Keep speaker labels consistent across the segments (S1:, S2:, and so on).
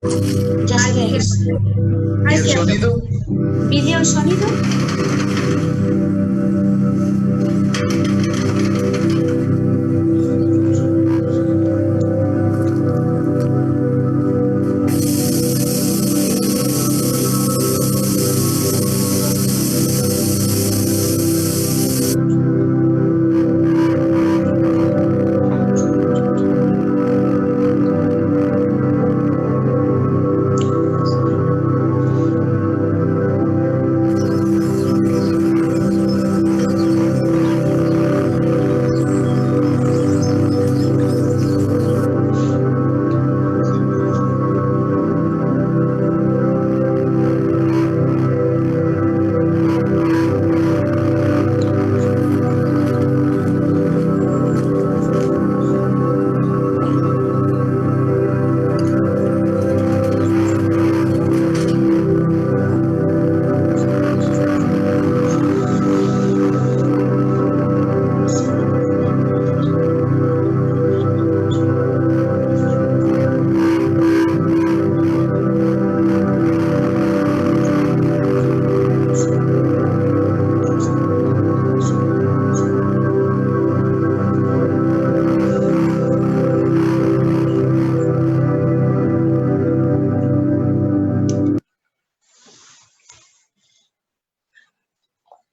S1: Ya
S2: Ahí
S1: estáis.
S2: queda.
S3: ¿Y
S2: Ahí
S3: el
S2: queda.
S3: sonido?
S1: Vídeo, sonido.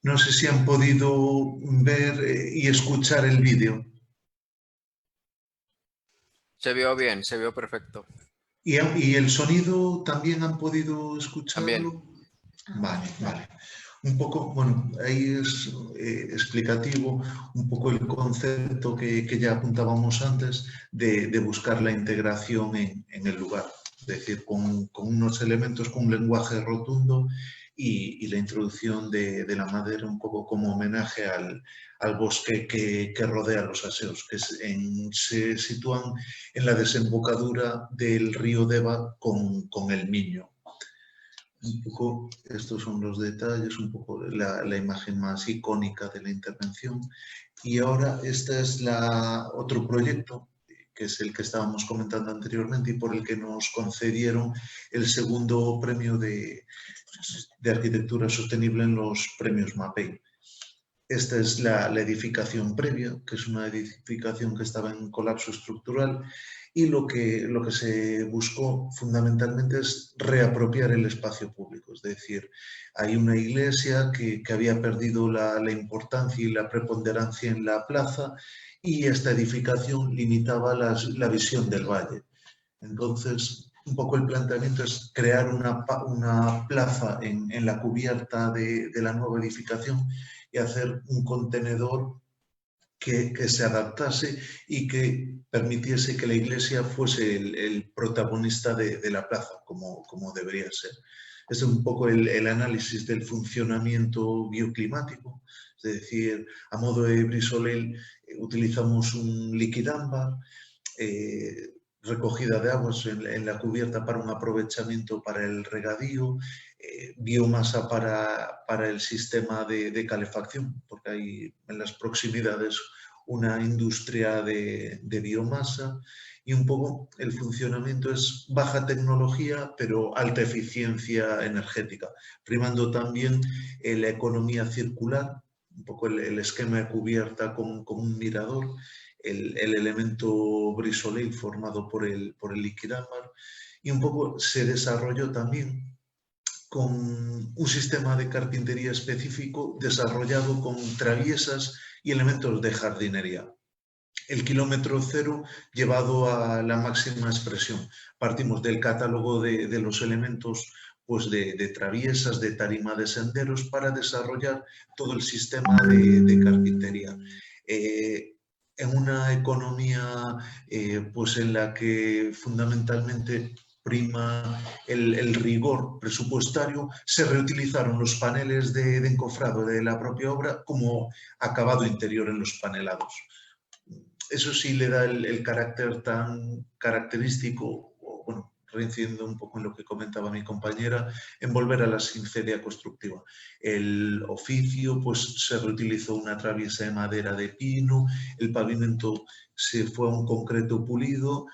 S3: No sé si han podido ver y escuchar el vídeo.
S4: Se vio bien, se vio perfecto.
S3: ¿Y el sonido también han podido escucharlo?
S4: También.
S3: Vale, vale. Un poco, bueno, ahí es explicativo un poco el concepto que ya apuntábamos antes de buscar la integración en el lugar. Es decir, con unos elementos, con un lenguaje rotundo y la introducción de la madera un poco como homenaje al bosque que rodea los aseos, que se sitúan en la desembocadura del río Deva con el Miño. Un poco, estos son los detalles, un poco la imagen más icónica de la intervención. Y ahora este es otro proyecto, que es el que estábamos comentando anteriormente y por el que nos concedieron el segundo premio de arquitectura sostenible en los premios MAPEI. Esta es la edificación previa, que es una edificación que estaba en colapso estructural y lo que se buscó fundamentalmente es reapropiar el espacio público. Es decir, hay una iglesia que había perdido la importancia y la preponderancia en la plaza y esta edificación limitaba la visión del valle. Entonces, un poco el planteamiento es crear una plaza en la cubierta de la nueva edificación y hacer un contenedor que se adaptase y que permitiese que la iglesia fuese el protagonista de la plaza, como debería ser. Este es un poco el análisis del funcionamiento bioclimático, es decir, a modo de Brisolel utilizamos un liquidámbar, recogida de aguas en la cubierta para un aprovechamiento para el regadío, biomasa para el sistema de calefacción, porque hay en las proximidades una industria de biomasa y un poco el funcionamiento es baja tecnología pero alta eficiencia energética, primando también la economía circular, un poco el esquema de cubierta con un mirador, el elemento Brisolei formado por el liquidámbar y un poco se desarrolló también con un sistema de carpintería específico desarrollado con traviesas y elementos de jardinería. El kilómetro cero llevado a la máxima expresión. Partimos del catálogo de los elementos pues de traviesas, de tarima de senderos para desarrollar todo el sistema de carpintería. En una economía pues en la que fundamentalmente prima el rigor presupuestario, se reutilizaron los paneles de encofrado de la propia obra como acabado interior en los panelados. Eso sí le da el carácter tan característico, bueno, reincidiendo un poco en lo que comentaba mi compañera, en volver a la sinceridad constructiva. El oficio, pues se reutilizó una traviesa de madera de pino, el pavimento se fue a un concreto pulido,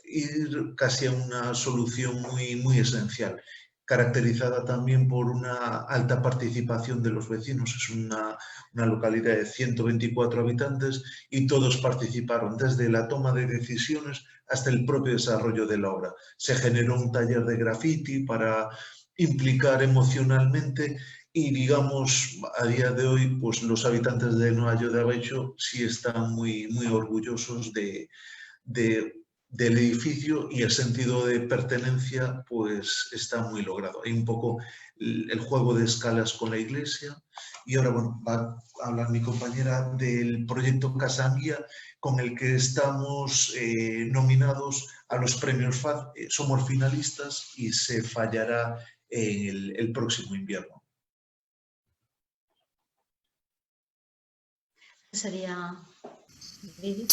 S3: ir casi a una solución muy esencial, caracterizada también por una alta participación de los vecinos. Es una localidad de 124 habitantes y todos participaron desde la toma de decisiones hasta el propio desarrollo de la obra. Se generó un taller de graffiti para implicar emocionalmente y, digamos, a día de hoy, pues los habitantes de Noallo de Abaixo sí están muy orgullosos del edificio, y el sentido de pertenencia pues está muy logrado. Hay un poco el juego de escalas con la iglesia. Y ahora, bueno, va a hablar mi compañera del proyecto Casa Mía, con el que estamos nominados a los premios FAD. Somos finalistas y se fallará el próximo invierno.
S1: Sería el vídeo.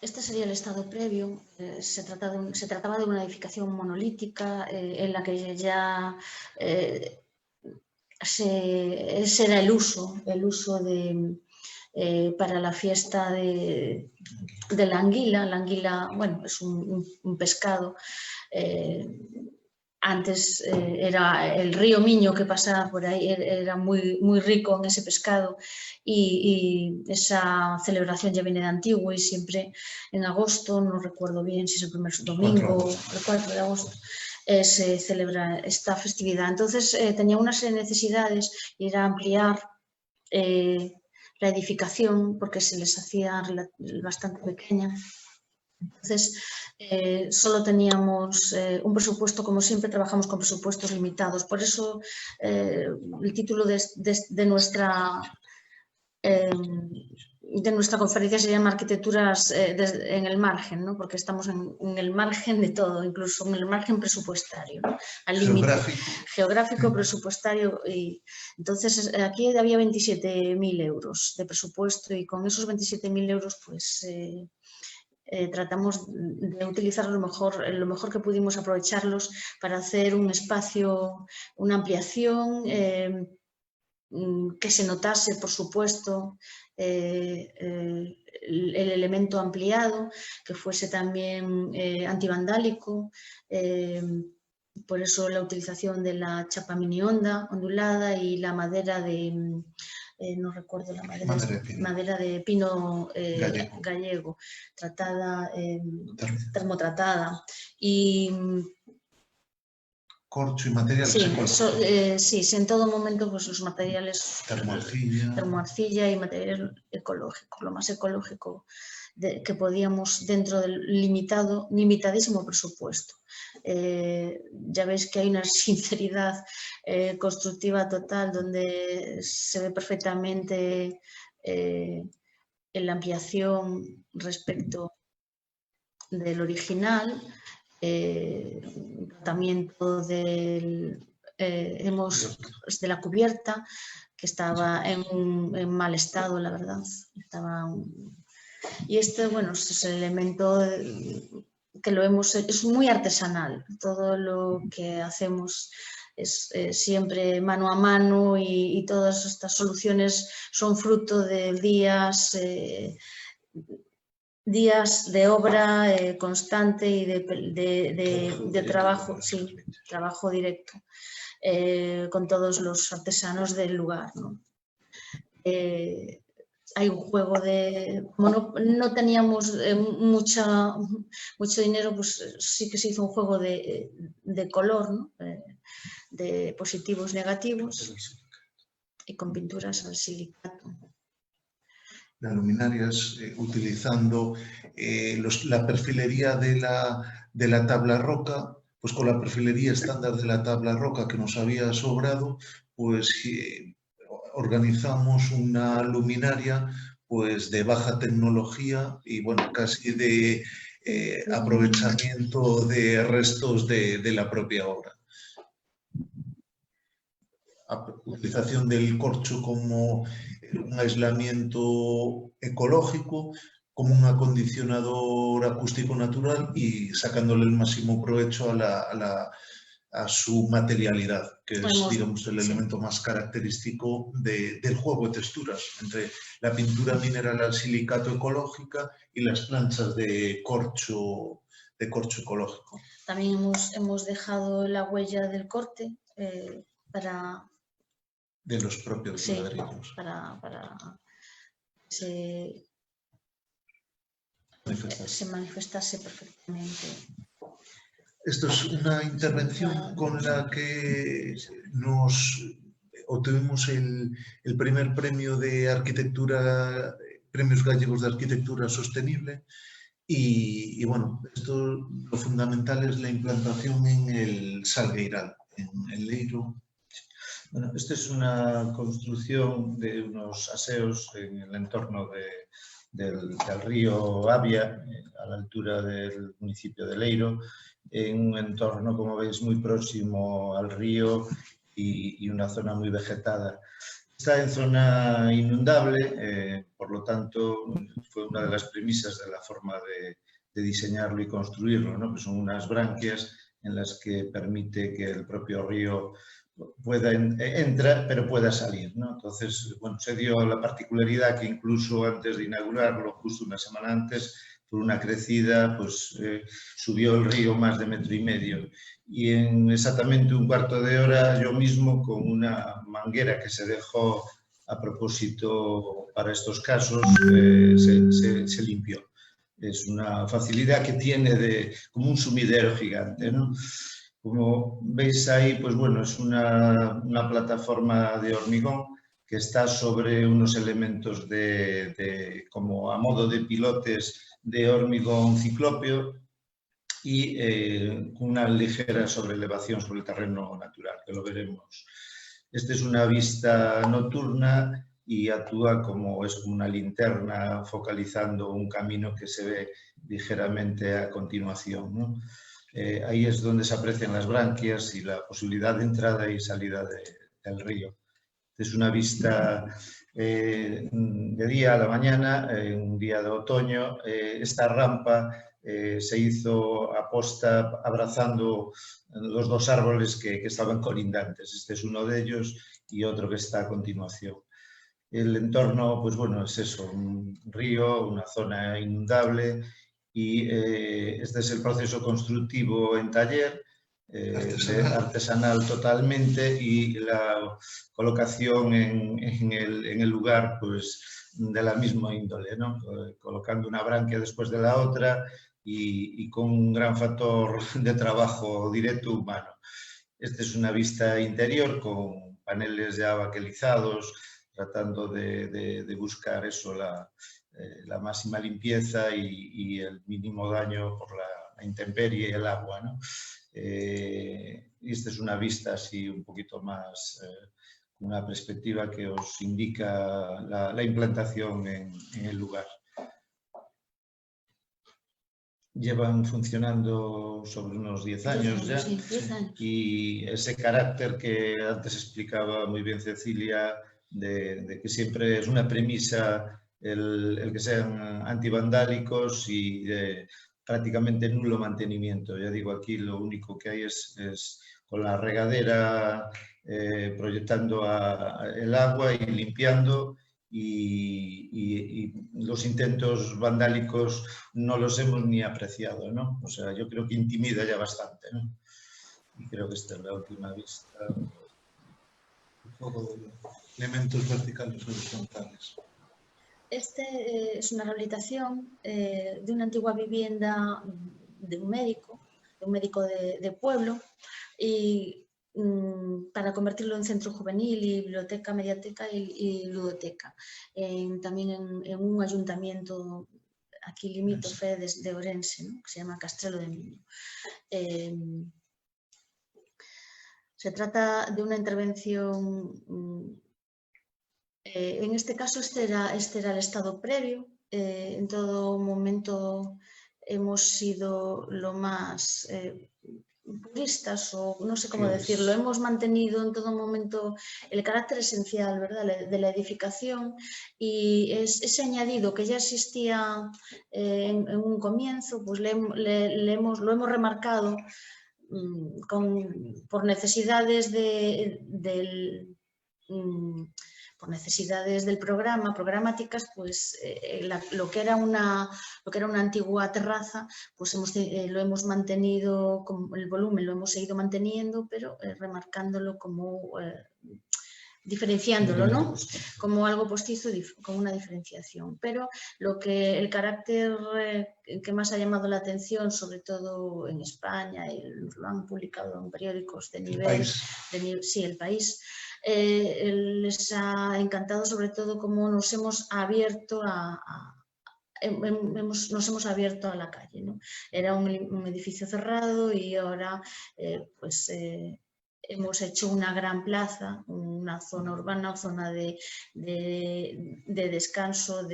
S1: Este sería el estado previo. Se trataba de una edificación monolítica en la que ya ese era el uso para la fiesta de la anguila. La anguila, bueno, es un pescado antes era el río Miño que pasaba por ahí, era muy rico en ese pescado y esa celebración ya viene de antiguo y siempre en agosto, no recuerdo bien si es el primer domingo, el 4 de agosto, se celebra esta festividad. Entonces tenía una serie de necesidades y era ampliar la edificación porque se les hacía bastante pequeña. Entonces, solo teníamos un presupuesto, como siempre trabajamos con presupuestos limitados. Por eso el título de nuestra conferencia se llama Arquitecturas en el margen, ¿no? Porque estamos en el margen de todo, incluso en el margen presupuestario, ¿no? Al límite geográfico, presupuestario. Y entonces, aquí había 27.000 euros de presupuesto y con esos 27.000 euros, pues tratamos de utilizar lo mejor que pudimos, aprovecharlos para hacer un espacio, una ampliación, que se notase, por supuesto, el elemento ampliado, que fuese también antivandálico, por eso la utilización de la chapa mini onda ondulada y la madera de... no recuerdo la madera de pino gallego, tratada, termotratada. Y
S3: corcho y materiales
S1: sí, en todo momento pues los materiales termoarcilla y materiales ecológicos, lo más ecológico que podíamos dentro del limitadísimo presupuesto. Ya veis que hay una sinceridad constructiva total donde se ve perfectamente la ampliación respecto del original, tratamiento de la cubierta, que estaba en mal estado, la verdad. Y bueno, es el elemento que es muy artesanal. Todo lo que hacemos es siempre mano a mano y todas estas soluciones son fruto de días de obra constante y de trabajo, sí, trabajo directo con todos los artesanos del lugar, ¿no? Hay un juego como no teníamos mucho dinero, pues sí que se hizo un juego de color, ¿no? De positivos, negativos y con pinturas al silicato.
S3: Las luminarias utilizando la perfilería de la tabla roca, pues con la perfilería estándar de la tabla roca que nos había sobrado, pues organizamos una luminaria pues de baja tecnología y bueno, casi de aprovechamiento de restos de la propia obra. Utilización del corcho como un aislamiento ecológico, como un acondicionador acústico natural y sacándole el máximo provecho a su materialidad, que es, digamos, el elemento más característico del juego de texturas entre la pintura mineral al silicato ecológica y las planchas de corcho ecológico.
S1: También hemos dejado la huella del corte
S3: de los propios ladrillos.
S1: Para que se manifestase perfectamente.
S3: Esto es una intervención con la que nos obtuvimos el primer premio de arquitectura, Premios Gallegos de Arquitectura Sostenible. Y bueno, esto lo fundamental es la implantación en el Salgueiral, en el Leiro.
S2: Bueno, esta es una construcción de unos aseos en el entorno del río Avia, a la altura del municipio de Leiro, en un entorno, como veis, muy próximo al río y una zona muy vegetada. Está en zona inundable, por lo tanto, fue una de las premisas de la forma de diseñarlo y construirlo, ¿no? Que son unas branquias en las que permite que el propio río pueda entrar, pero pueda salir, ¿no? Entonces, bueno, se dio la particularidad que incluso antes de inaugurarlo, justo una semana antes, por una crecida, pues subió el río más de 1,5 metros y en exactamente un cuarto de hora yo mismo, con una manguera que se dejó a propósito para estos casos, se limpió. Es una facilidad que tiene como un sumidero gigante, ¿no? Como veis ahí, pues bueno, es una plataforma de hormigón que está sobre unos elementos como a modo de pilotes de hormigón ciclópeo y con una ligera sobreelevación sobre el terreno natural, que lo veremos. Esta es una vista nocturna y actúa como una linterna focalizando un camino que se ve ligeramente a continuación, ¿no? Ahí es donde se aprecian las branquias y la posibilidad de entrada y salida del río. Es una vista de día a la mañana, un día de otoño. Esta rampa se hizo aposta abrazando los dos árboles que estaban colindantes. Este es uno de ellos y otro que está a continuación. El entorno, pues bueno, es eso, un río, una zona inundable y este es el proceso constructivo en taller, artesanal totalmente, y la colocación en el lugar pues de la misma índole, ¿no? Colocando una branquia después de la otra y con un gran factor de trabajo directo humano. Esta es una vista interior con paneles ya baquelizados, tratando de buscar eso, la máxima limpieza y el mínimo daño por la intemperie y el agua, ¿no? Esta es una vista así un poquito más, una perspectiva que os indica la implantación en el lugar. Llevan funcionando sobre unos 10 años ya,
S1: sí, 10 años.
S2: Y ese carácter que antes explicaba muy bien Cecilia, de que siempre es una premisa el que sean antivandálicos y de prácticamente nulo mantenimiento. Ya digo, aquí lo único que hay es con la regadera proyectando el agua y limpiando, y los intentos vandálicos no los hemos ni apreciado, ¿no? O sea, yo creo que intimida ya bastante, ¿no? Y creo que esta es la última vista.
S3: Un poco de elementos verticales o horizontales.
S1: Este es una rehabilitación de una antigua vivienda de un médico de pueblo, y para convertirlo en centro juvenil y biblioteca, mediateca y ludoteca. También en un ayuntamiento aquí limítrofe de Orense, ¿no? Que se llama Castrelo de Miño. Se trata de una intervención. En este caso, este era el estado previo. En todo momento hemos sido lo más puristas, o no sé cómo decirlo, hemos mantenido en todo momento el carácter esencial, ¿verdad?, de la edificación, y ese añadido que ya existía en un comienzo, pues lo hemos remarcado por necesidades por necesidades del programa, programáticas, pues lo que era una antigua terraza, pues lo hemos mantenido, el volumen lo hemos seguido manteniendo, pero remarcándolo como diferenciándolo, ¿no? Como algo postizo, como una diferenciación. Pero el carácter que más ha llamado la atención, sobre todo en España, y lo han publicado en periódicos de nivel, sí, El País, les ha encantado sobre todo cómo nos hemos abierto nos hemos abierto a la calle, ¿no? Era un edificio cerrado y ahora pues hemos hecho una gran plaza, una zona urbana, zona de descanso,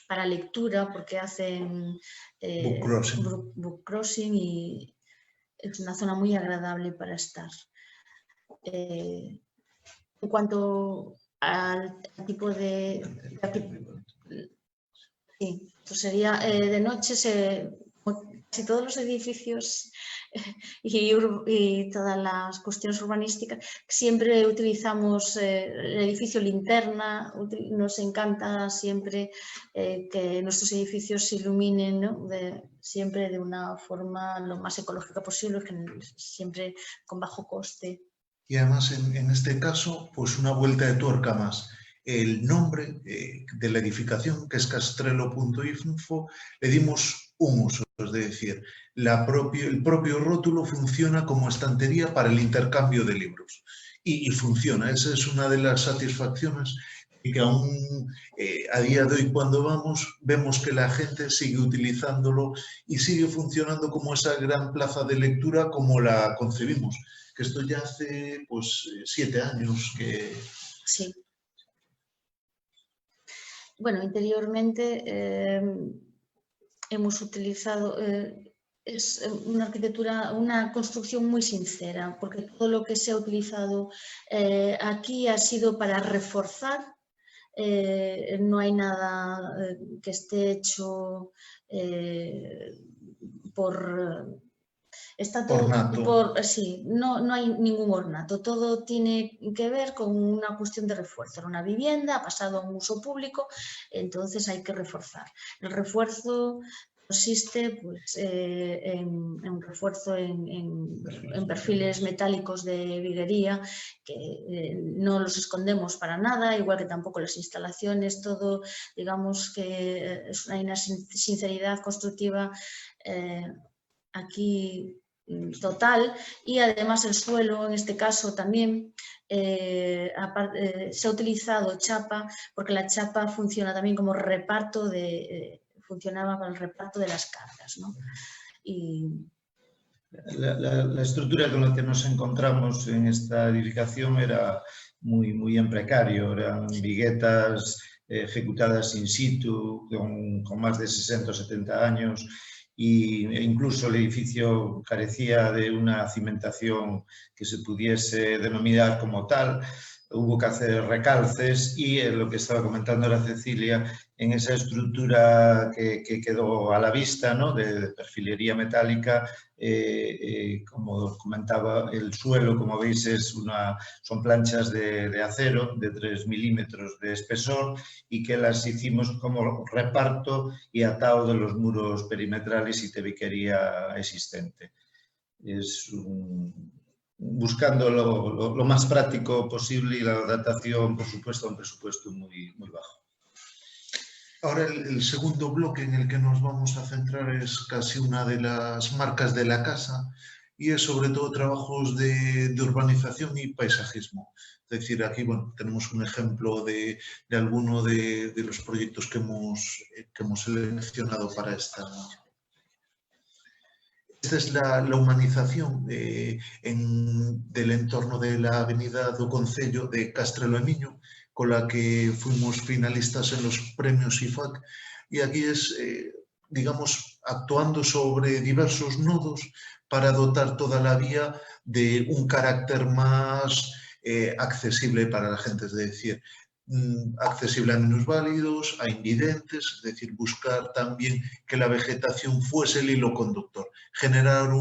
S1: para lectura, porque hacen book crossing, y es una zona muy agradable para estar. En cuanto al tipo de sí, pues sería de noche, casi todos los edificios y todas las cuestiones urbanísticas, siempre utilizamos el edificio linterna, nos encanta siempre que nuestros edificios se iluminen, ¿no? Siempre de una forma lo más ecológica posible, siempre con bajo coste.
S3: Y además en este caso, pues una vuelta de tuerca más. El nombre de la edificación, que es castrelo.info, le dimos un uso, es decir, el propio rótulo funciona como estantería para el intercambio de libros. Y funciona, esa es una de las satisfacciones, y que aún a día de hoy cuando vemos que la gente sigue utilizándolo y sigue funcionando como esa gran plaza de lectura como la concebimos. Que esto ya hace pues 7 años que...
S1: Sí. Bueno, interiormente hemos utilizado, es una arquitectura, una construcción muy sincera, porque todo lo que se ha utilizado aquí ha sido para reforzar, no hay nada que esté hecho por... Está todo sí, no hay ningún ornato, todo tiene que ver con una cuestión de refuerzo. Era una vivienda, ha pasado a un uso público, entonces hay que reforzar. El refuerzo consiste pues, en un refuerzo en perfiles metálicos de viguería, que no los escondemos para nada, igual que tampoco las instalaciones, todo, digamos que hay una sinceridad constructiva aquí total, y además el suelo en este caso también se ha utilizado chapa, porque la chapa funciona también como reparto funcionaba para el reparto de las cargas, ¿no?
S2: La estructura con la que nos encontramos en esta edificación era muy en precario, eran viguetas ejecutadas in situ, con más de 60 o 70 años, e incluso el edificio carecía de una cimentación que se pudiese denominar como tal. Hubo que hacer recalces y lo que estaba comentando era Cecilia, en esa estructura que quedó a la vista, ¿no?, de perfilería metálica, como comentaba, el suelo, como veis, son planchas de acero de 3 milímetros de espesor y que las hicimos como reparto y atado de los muros perimetrales y tabiquería existente. Es buscando lo más práctico posible y la datación, por supuesto, a un presupuesto muy bajo.
S3: Ahora el segundo bloque en el que nos vamos a centrar es casi una de las marcas de la casa y es sobre todo trabajos de urbanización y paisajismo. Es decir, aquí bueno, tenemos un ejemplo de alguno de los proyectos que hemos seleccionado para esta. Esta es la humanización del entorno de la avenida do Concello de Castrelo e Miño, con la que fuimos finalistas en los premios IFAC, y aquí es, digamos, actuando sobre diversos nodos para dotar toda la vía de un carácter más accesible para la gente, es decir, accesible a minusválidos, a invidentes, es decir, buscar también que la vegetación fuese el hilo conductor, generar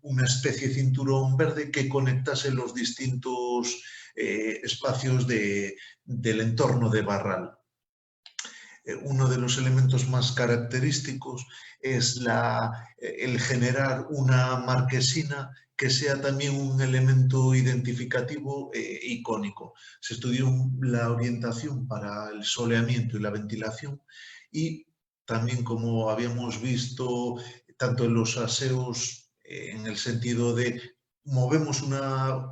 S3: una especie de cinturón verde que conectase los distintos espacios del entorno de Barral. Uno de los elementos más característicos es el generar una marquesina que sea también un elemento identificativo icónico. Se estudió la orientación para el soleamiento y la ventilación y también, como habíamos visto tanto en los aseos, en el sentido de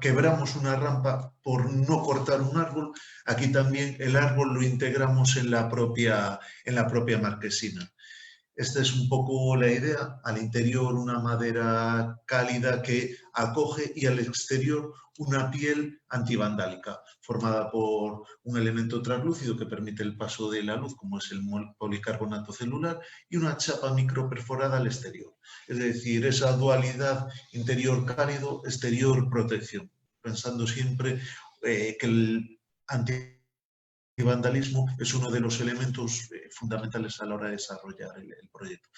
S3: quebramos una rampa por no cortar un árbol, aquí también el árbol lo integramos en la propia marquesina. Esta es un poco la idea, al interior una madera cálida que acoge y al exterior una piel antivandálica, formada por un elemento translúcido que permite el paso de la luz, como es el policarbonato celular, y una chapa microperforada al exterior. Es decir, esa dualidad interior cálido, exterior protección, pensando siempre que el antivandalismo es uno de los elementos fundamentales a la hora de desarrollar el proyecto.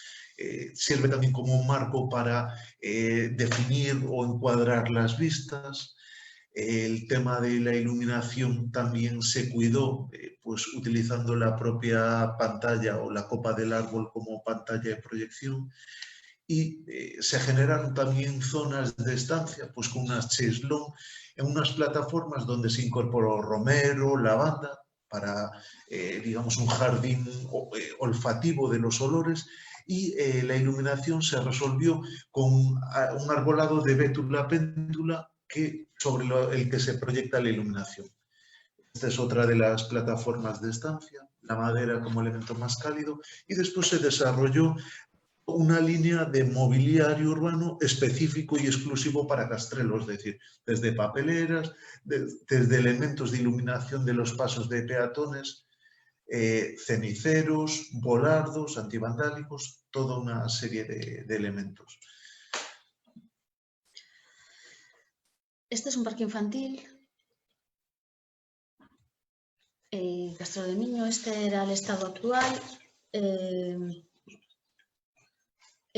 S3: Sirve también como un marco para definir o encuadrar las vistas. El tema de la iluminación también se cuidó, pues utilizando la propia pantalla o la copa del árbol como pantalla de proyección. Y se generaron también zonas de estancia, pues con unas chaiselong en unas plataformas donde se incorporó romero, lavanda, para, digamos, un jardín olfativo de los olores, y la iluminación se resolvió con un arbolado de bétula péndula sobre el que se proyecta la iluminación. Esta es otra de las plataformas de estancia, la madera como elemento más cálido, y después se desarrolló una línea de mobiliario urbano específico y exclusivo para Castrelo, es decir, desde papeleras, desde elementos de iluminación de los pasos de peatones, ceniceros, volardos, antivandálicos, toda una serie de elementos.
S1: Este es un parque infantil. Castrelo de Miño, este era el estado actual.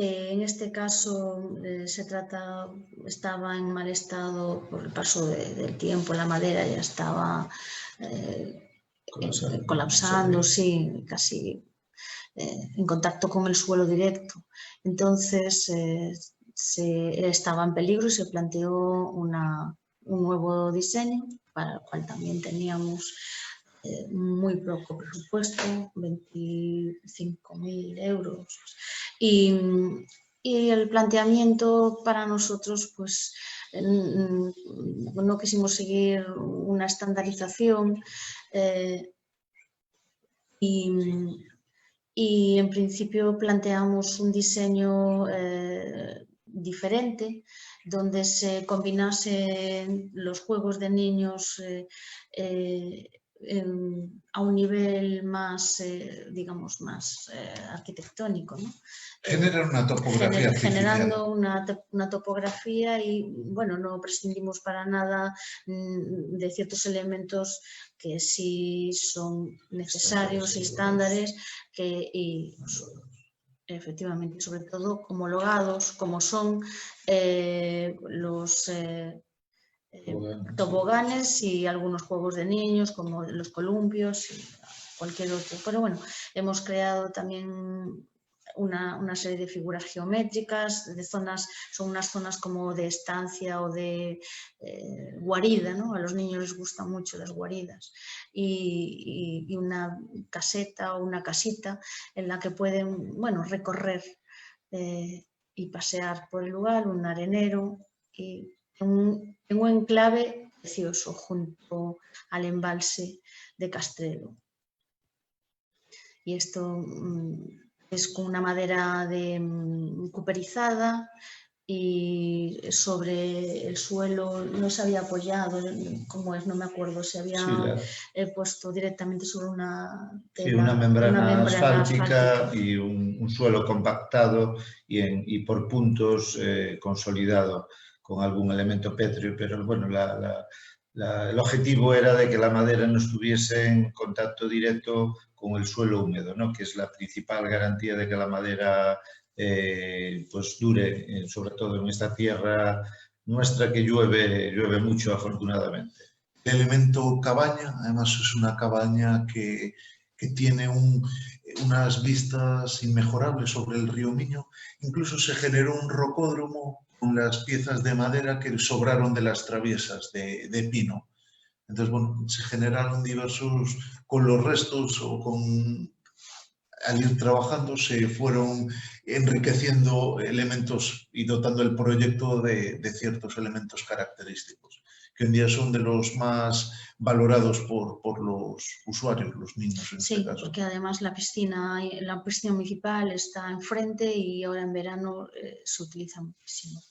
S1: En este caso estaba en mal estado por el paso del tiempo, la madera ya estaba colapsando, sí, casi en contacto con el suelo directo. Entonces estaba en peligro y se planteó un nuevo diseño, para el cual también teníamos muy poco presupuesto, 25.000 euros. Y el planteamiento para nosotros, pues no quisimos seguir una estandarización y en principio planteamos un diseño diferente, donde se combinasen los juegos de niños a un nivel más, digamos, más arquitectónico, ¿no?
S3: Generar una topografía
S1: generando una topografía y, bueno, no prescindimos para nada de ciertos elementos que sí son necesarios y estándares y efectivamente, sobre todo homologados, como son los toboganes y algunos juegos de niños como los columpios y cualquier otro. Pero bueno, hemos creado también una serie de figuras geométricas, son unas zonas como de estancia o de guarida, ¿no? A los niños les gustan mucho las guaridas, y una caseta o una casita en la que pueden, bueno, recorrer y pasear por el lugar, un arenero, y en un enclave precioso junto al embalse de Castrelo. Y esto es con una madera cuperizada, y sobre el suelo no se había apoyado, como es, no me acuerdo, se había puesto directamente sobre una tela,
S2: sí, una membrana asfáltica y un suelo compactado y por puntos consolidado con algún elemento pétreo, pero bueno, el objetivo era de que la madera no estuviese en contacto directo con el suelo húmedo, ¿no? Que es la principal garantía de que la madera pues dure, sobre todo en esta tierra nuestra que llueve mucho, afortunadamente.
S3: El elemento cabaña, además es una cabaña que tiene unas vistas inmejorables sobre el río Miño. Incluso se generó un rocódromo con las piezas de madera que sobraron de las traviesas de pino. Entonces, bueno, se generaron diversos, con los restos o al ir trabajando se fueron enriqueciendo elementos y dotando el proyecto de ciertos elementos característicos, que hoy en día son de los más valorados por los usuarios, los niños en este caso.
S1: Sí, porque además la piscina municipal está enfrente y ahora en verano se utiliza muchísimo.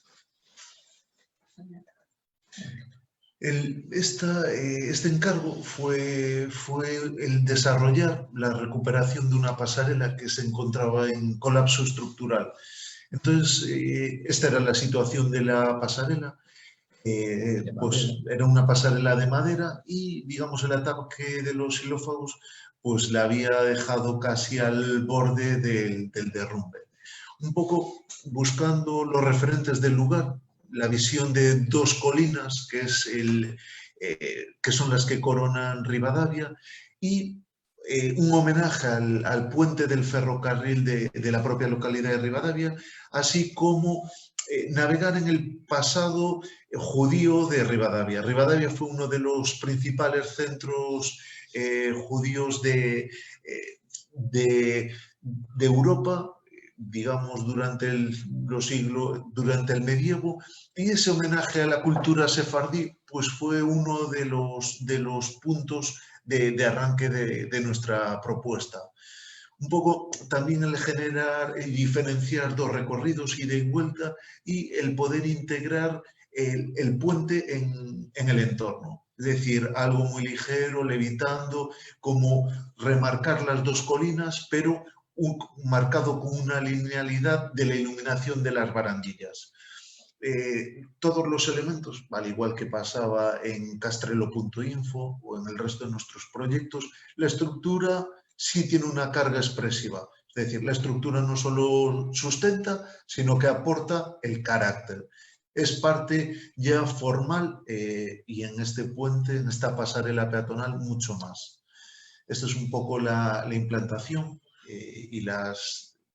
S3: Este encargo fue el desarrollar la recuperación de una pasarela que se encontraba en colapso estructural. Entonces, esta era la situación de la pasarela. Pues era una pasarela de madera y, digamos, el ataque de los xilófagos pues la había dejado casi al borde del derrumbe. Un poco buscando los referentes del lugar, la visión de dos colinas, que son las que coronan Ribadavia, y un homenaje al puente del ferrocarril de la propia localidad de Ribadavia, así como navegar en el pasado judío de Ribadavia. Ribadavia fue uno de los principales centros judíos de Europa, digamos, durante el medievo, y ese homenaje a la cultura sefardí pues fue uno de los puntos de arranque de nuestra propuesta. Un poco también el generar y diferenciar dos recorridos, ida y vuelta, y el poder integrar el puente en el entorno. Es decir, algo muy ligero, levitando, como remarcar las dos colinas, pero marcado con una linealidad de la iluminación de las barandillas. Todos los elementos, al igual que pasaba en castrelo.info o en el resto de nuestros proyectos, la estructura sí tiene una carga expresiva. Es decir, la estructura no solo sustenta, sino que aporta el carácter. Es parte ya formal y en este puente, en esta pasarela peatonal, mucho más. Esta es un poco la implantación y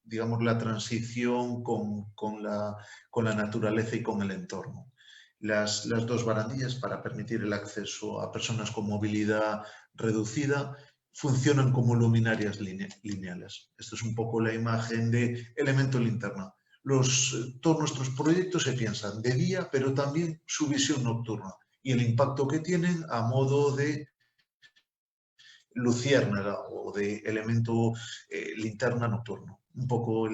S3: digamos, la transición con la naturaleza y con el entorno. Las dos barandillas, para permitir el acceso a personas con movilidad reducida, funcionan como luminarias lineales. Esto es un poco la imagen de elemento linterna. Todos nuestros proyectos se piensan de día, pero también su visión nocturna y el impacto que tienen a modo de luciérnaga o de elemento linterna nocturno. Un poco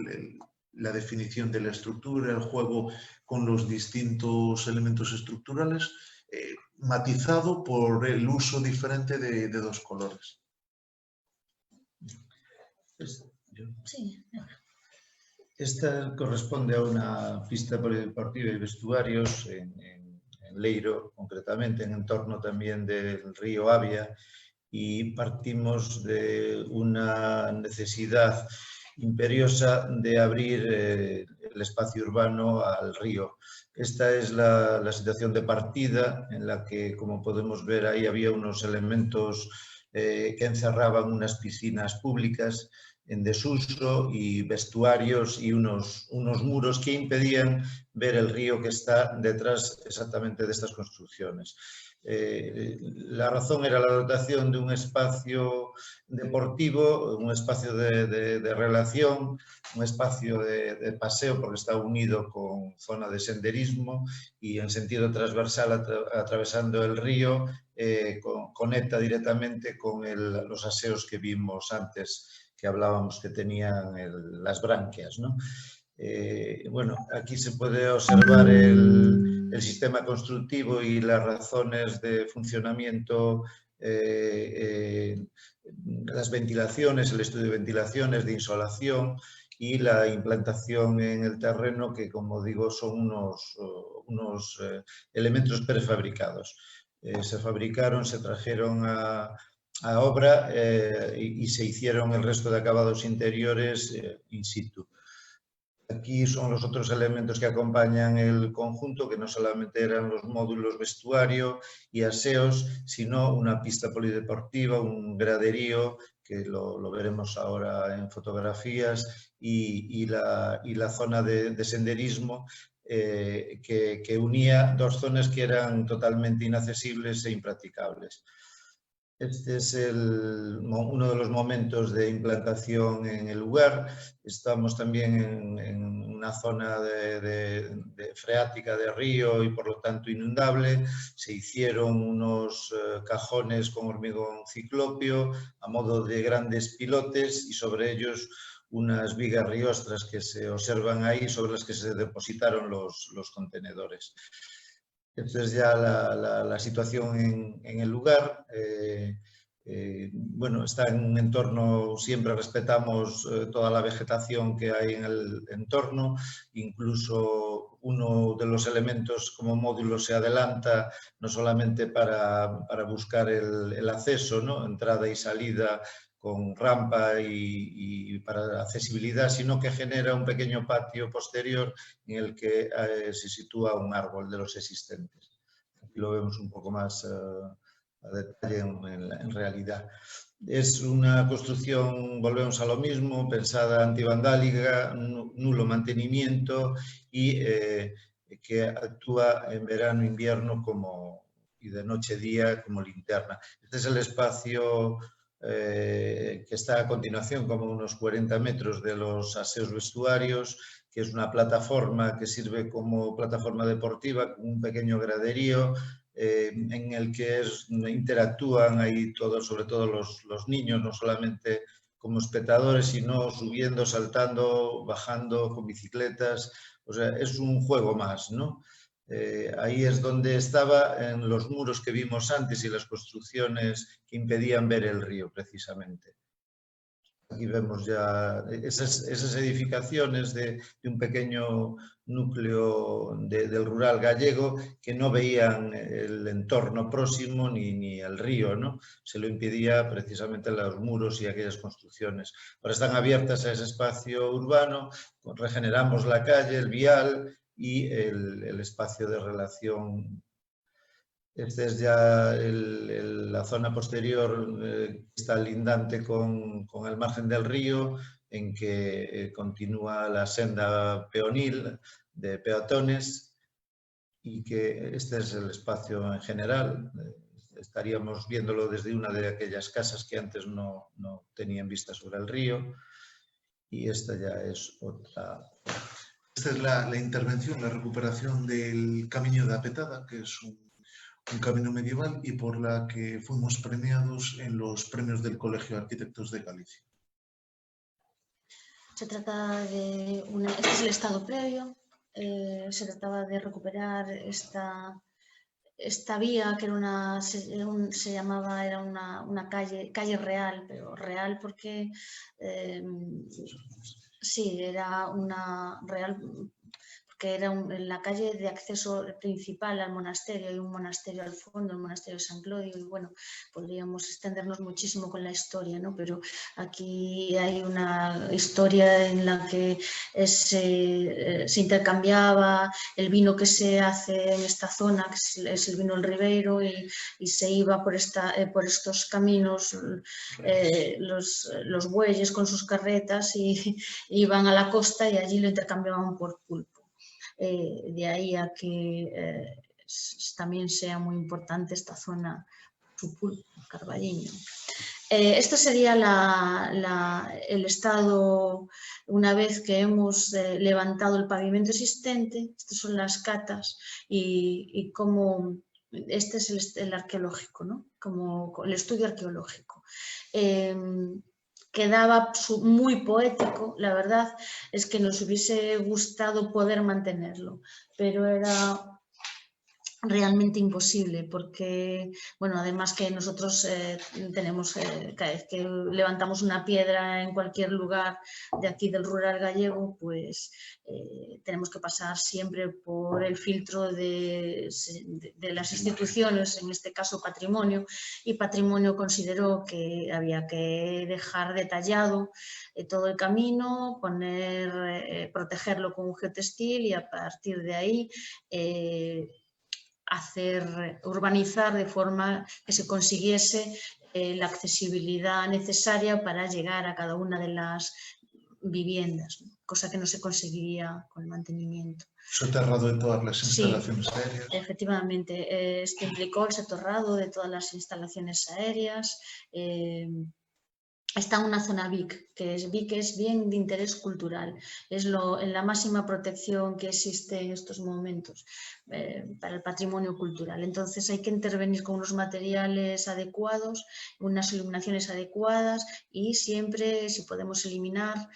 S3: la definición de la estructura, el juego con los distintos elementos estructurales, matizado por el uso diferente de dos colores.
S1: Sí.
S2: Esta corresponde a una pista polideportiva y vestuarios en Leiro, concretamente, en entorno también del río Avia, y partimos de una necesidad imperiosa de abrir el espacio urbano al río. Esta es la situación de partida en la que, como podemos ver ahí, había unos elementos que encerraban unas piscinas públicas en desuso y vestuarios y unos muros que impedían ver el río que está detrás exactamente de estas construcciones. La razón era la dotación de un espacio deportivo, un espacio de relación, un espacio de paseo, porque está unido con zona de senderismo y en sentido transversal atravesando el río, conecta directamente con los aseos que vimos antes, que hablábamos que tenían las branquias, ¿no? Bueno, aquí se puede observar el sistema constructivo y las razones de funcionamiento, las ventilaciones, el estudio de ventilaciones, de insolación y la implantación en el terreno, que, como digo, son unos elementos prefabricados. Se fabricaron, se trajeron a obra y se hicieron el resto de acabados interiores in situ. Aquí son los otros elementos que acompañan el conjunto, que no solamente eran los módulos vestuario y aseos, sino una pista polideportiva, un graderío, que lo veremos ahora en fotografías, y la zona de senderismo, que unía dos zonas que eran totalmente inaccesibles e impracticables. Este es uno de los momentos de implantación en el lugar. Estamos también en una zona de freática de río y por lo tanto inundable. Se hicieron unos cajones con hormigón ciclopio a modo de grandes pilotes y sobre ellos unas vigas riostras que se observan ahí, sobre las que se depositaron los contenedores. Esta es ya la situación en el lugar. Bueno, está en un entorno, siempre respetamos toda la vegetación que hay en el entorno, incluso uno de los elementos como módulo se adelanta no solamente para buscar el acceso, ¿no?, entrada y salida con rampa y para accesibilidad, sino que genera un pequeño patio posterior en el que se sitúa un árbol de los existentes. Aquí lo vemos un poco más a detalle en realidad. Es una construcción, volvemos a lo mismo, pensada antivandálica, nulo mantenimiento y que actúa en verano e invierno y de noche-día como linterna. Este es el espacio que está a continuación, como unos 40 metros de los aseos vestuarios, que es una plataforma que sirve como plataforma deportiva, con un pequeño graderío, en el que interactúan ahí todos, sobre todo los niños, no solamente como espectadores, sino subiendo, saltando, bajando con bicicletas. O sea, es un juego más, ¿no? Ahí es donde estaba en los muros que vimos antes y las construcciones que impedían ver el río, precisamente. Aquí vemos ya esas edificaciones de un pequeño núcleo del rural gallego que no veían el entorno próximo ni el río, ¿no? Se lo impedía precisamente los muros y aquellas construcciones. Ahora están abiertas a ese espacio urbano, regeneramos la calle, el vial y el espacio de relación. Esta es ya la zona posterior que está lindante con el margen del río, en que continúa la senda peonil de peatones y que este es el espacio en general. Estaríamos viéndolo desde una de aquellas casas que antes no tenían vista sobre el río y esta ya es otra.
S3: Esta es la intervención, la recuperación del Camiño da Petada, que es un camino medieval y por la que fuimos premiados en los premios del Colegio de Arquitectos de Galicia.
S1: Se trata de este es el estado previo, se trataba de recuperar esta vía que era se llamaba, era una calle real, pero real porque sí, era una real que era la calle de acceso principal al monasterio. Hay un monasterio al fondo, el monasterio de San Clodio, y bueno, podríamos extendernos muchísimo con la historia, ¿no? Pero aquí hay una historia en la que se intercambiaba el vino que se hace en esta zona, que es el vino del Ribeiro, y se iba por estos caminos los bueyes con sus carretas y iban a la costa y allí lo intercambiaban por pulpo. De ahí a que también sea muy importante esta zona, su pulpo, Carballiño. Esto sería el estado una vez que hemos levantado el pavimento existente. Estas son las catas y cómo este es el arqueológico, ¿no? Como el estudio arqueológico. Quedaba muy poético, la verdad es que nos hubiese gustado poder mantenerlo, pero era realmente imposible porque, bueno, además que nosotros tenemos, cada vez que levantamos una piedra en cualquier lugar de aquí del rural gallego, pues tenemos que pasar siempre por el filtro de las instituciones, en este caso Patrimonio, y Patrimonio consideró que había que dejar detallado todo el camino, protegerlo con un geotextil y a partir de ahí urbanizar de forma que se consiguiese la accesibilidad necesaria para llegar a cada una de las viviendas, ¿no? Cosa que no se conseguiría con el mantenimiento.
S3: Soterrado de todas las instalaciones aéreas.
S1: Efectivamente, esto implicó el soterrado de todas las instalaciones aéreas. Está en una zona BIC, que es bien de interés cultural, es en la máxima protección que existe en estos momentos para el patrimonio cultural. Entonces hay que intervenir con unos materiales adecuados, unas iluminaciones adecuadas y siempre, si podemos eliminar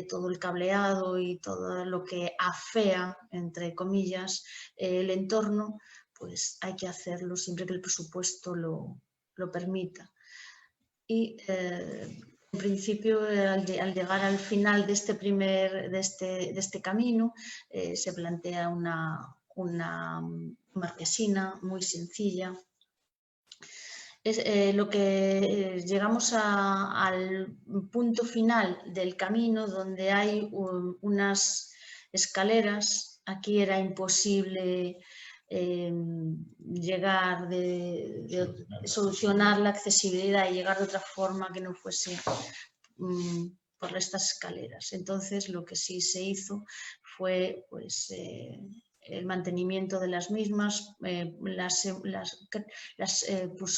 S1: todo el cableado y todo lo que afea, entre comillas, el entorno, pues hay que hacerlo siempre que el presupuesto lo permita. Y en principio, al llegar al final de este camino, se plantea una marquesina muy sencilla, lo que llegamos al punto final del camino donde hay unas escaleras. Aquí era imposible llegar solucionar la accesibilidad y llegar de otra forma que no fuese por estas escaleras. Entonces lo que sí se hizo fue pues el mantenimiento de las mismas,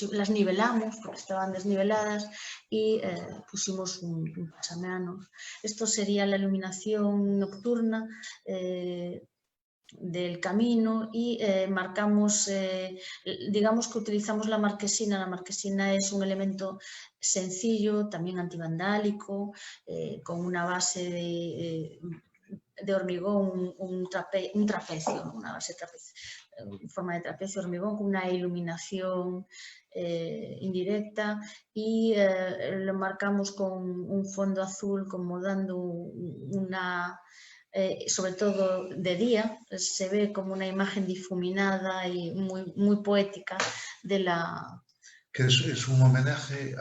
S1: las nivelamos porque estaban desniveladas y pusimos un pasamanos. Esto sería la iluminación nocturna del camino y marcamos, digamos que utilizamos la marquesina. La marquesina es un elemento sencillo, también antivandálico, con una base de hormigón, un trapecio, una base en forma de trapecio hormigón con una iluminación indirecta y lo marcamos con un fondo azul como dando una... sobre todo de día, se ve como una imagen difuminada y muy poética de la...
S3: Que es un homenaje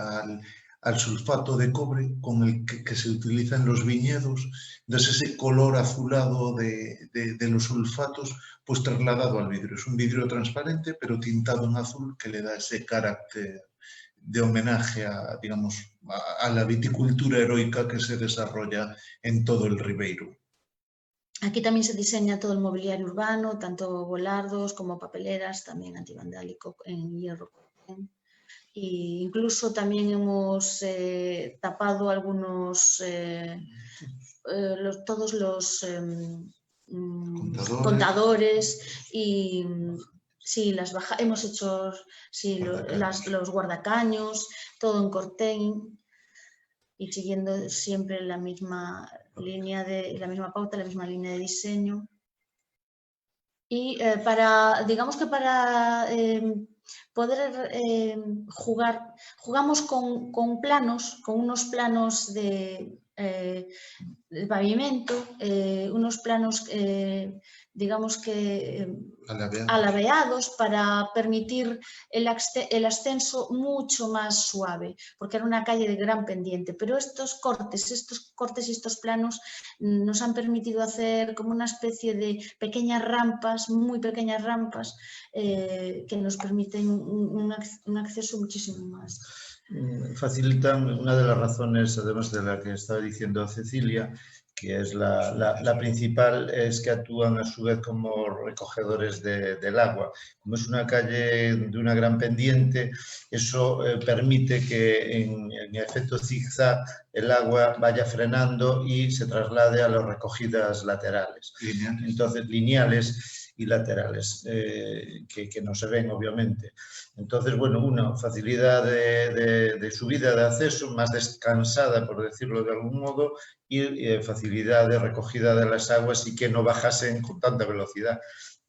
S3: al sulfato de cobre con el que se utiliza en los viñedos. Entonces ese color azulado de los sulfatos pues trasladado al vidrio. Es un vidrio transparente pero tintado en azul que le da ese carácter de homenaje a, digamos, a la viticultura heroica que se desarrolla en todo el Ribeiro.
S1: Aquí también se diseña todo el mobiliario urbano, tanto volardos como papeleras, también antivandálico en hierro. E incluso también hemos tapado algunos, todos los contadores y sí, hemos hecho sí, los guardacaños, todo en corten y siguiendo siempre la misma línea la misma pauta, la misma línea de diseño. Y digamos que para poder jugamos con planos, con unos planos de pavimento, unos planos digamos que alabeados para permitir el ascenso mucho más suave, porque era una calle de gran pendiente, pero estos cortes y estos planos nos han permitido hacer como una especie de pequeñas rampas, muy pequeñas rampas, que nos permiten un acceso muchísimo más.
S2: Facilitan una de las razones, además de la que estaba diciendo Cecilia, que es la principal, es que actúan a su vez como recogedores del agua. Como es una calle de una gran pendiente, eso permite que en efecto zigzag el agua vaya frenando y se traslade a las recogidas laterales. Entonces, lineales y laterales, que no se ven obviamente. Entonces, bueno, una facilidad de subida de acceso, más descansada, por decirlo de algún modo, y facilidad de recogida de las aguas y que no bajasen con tanta velocidad,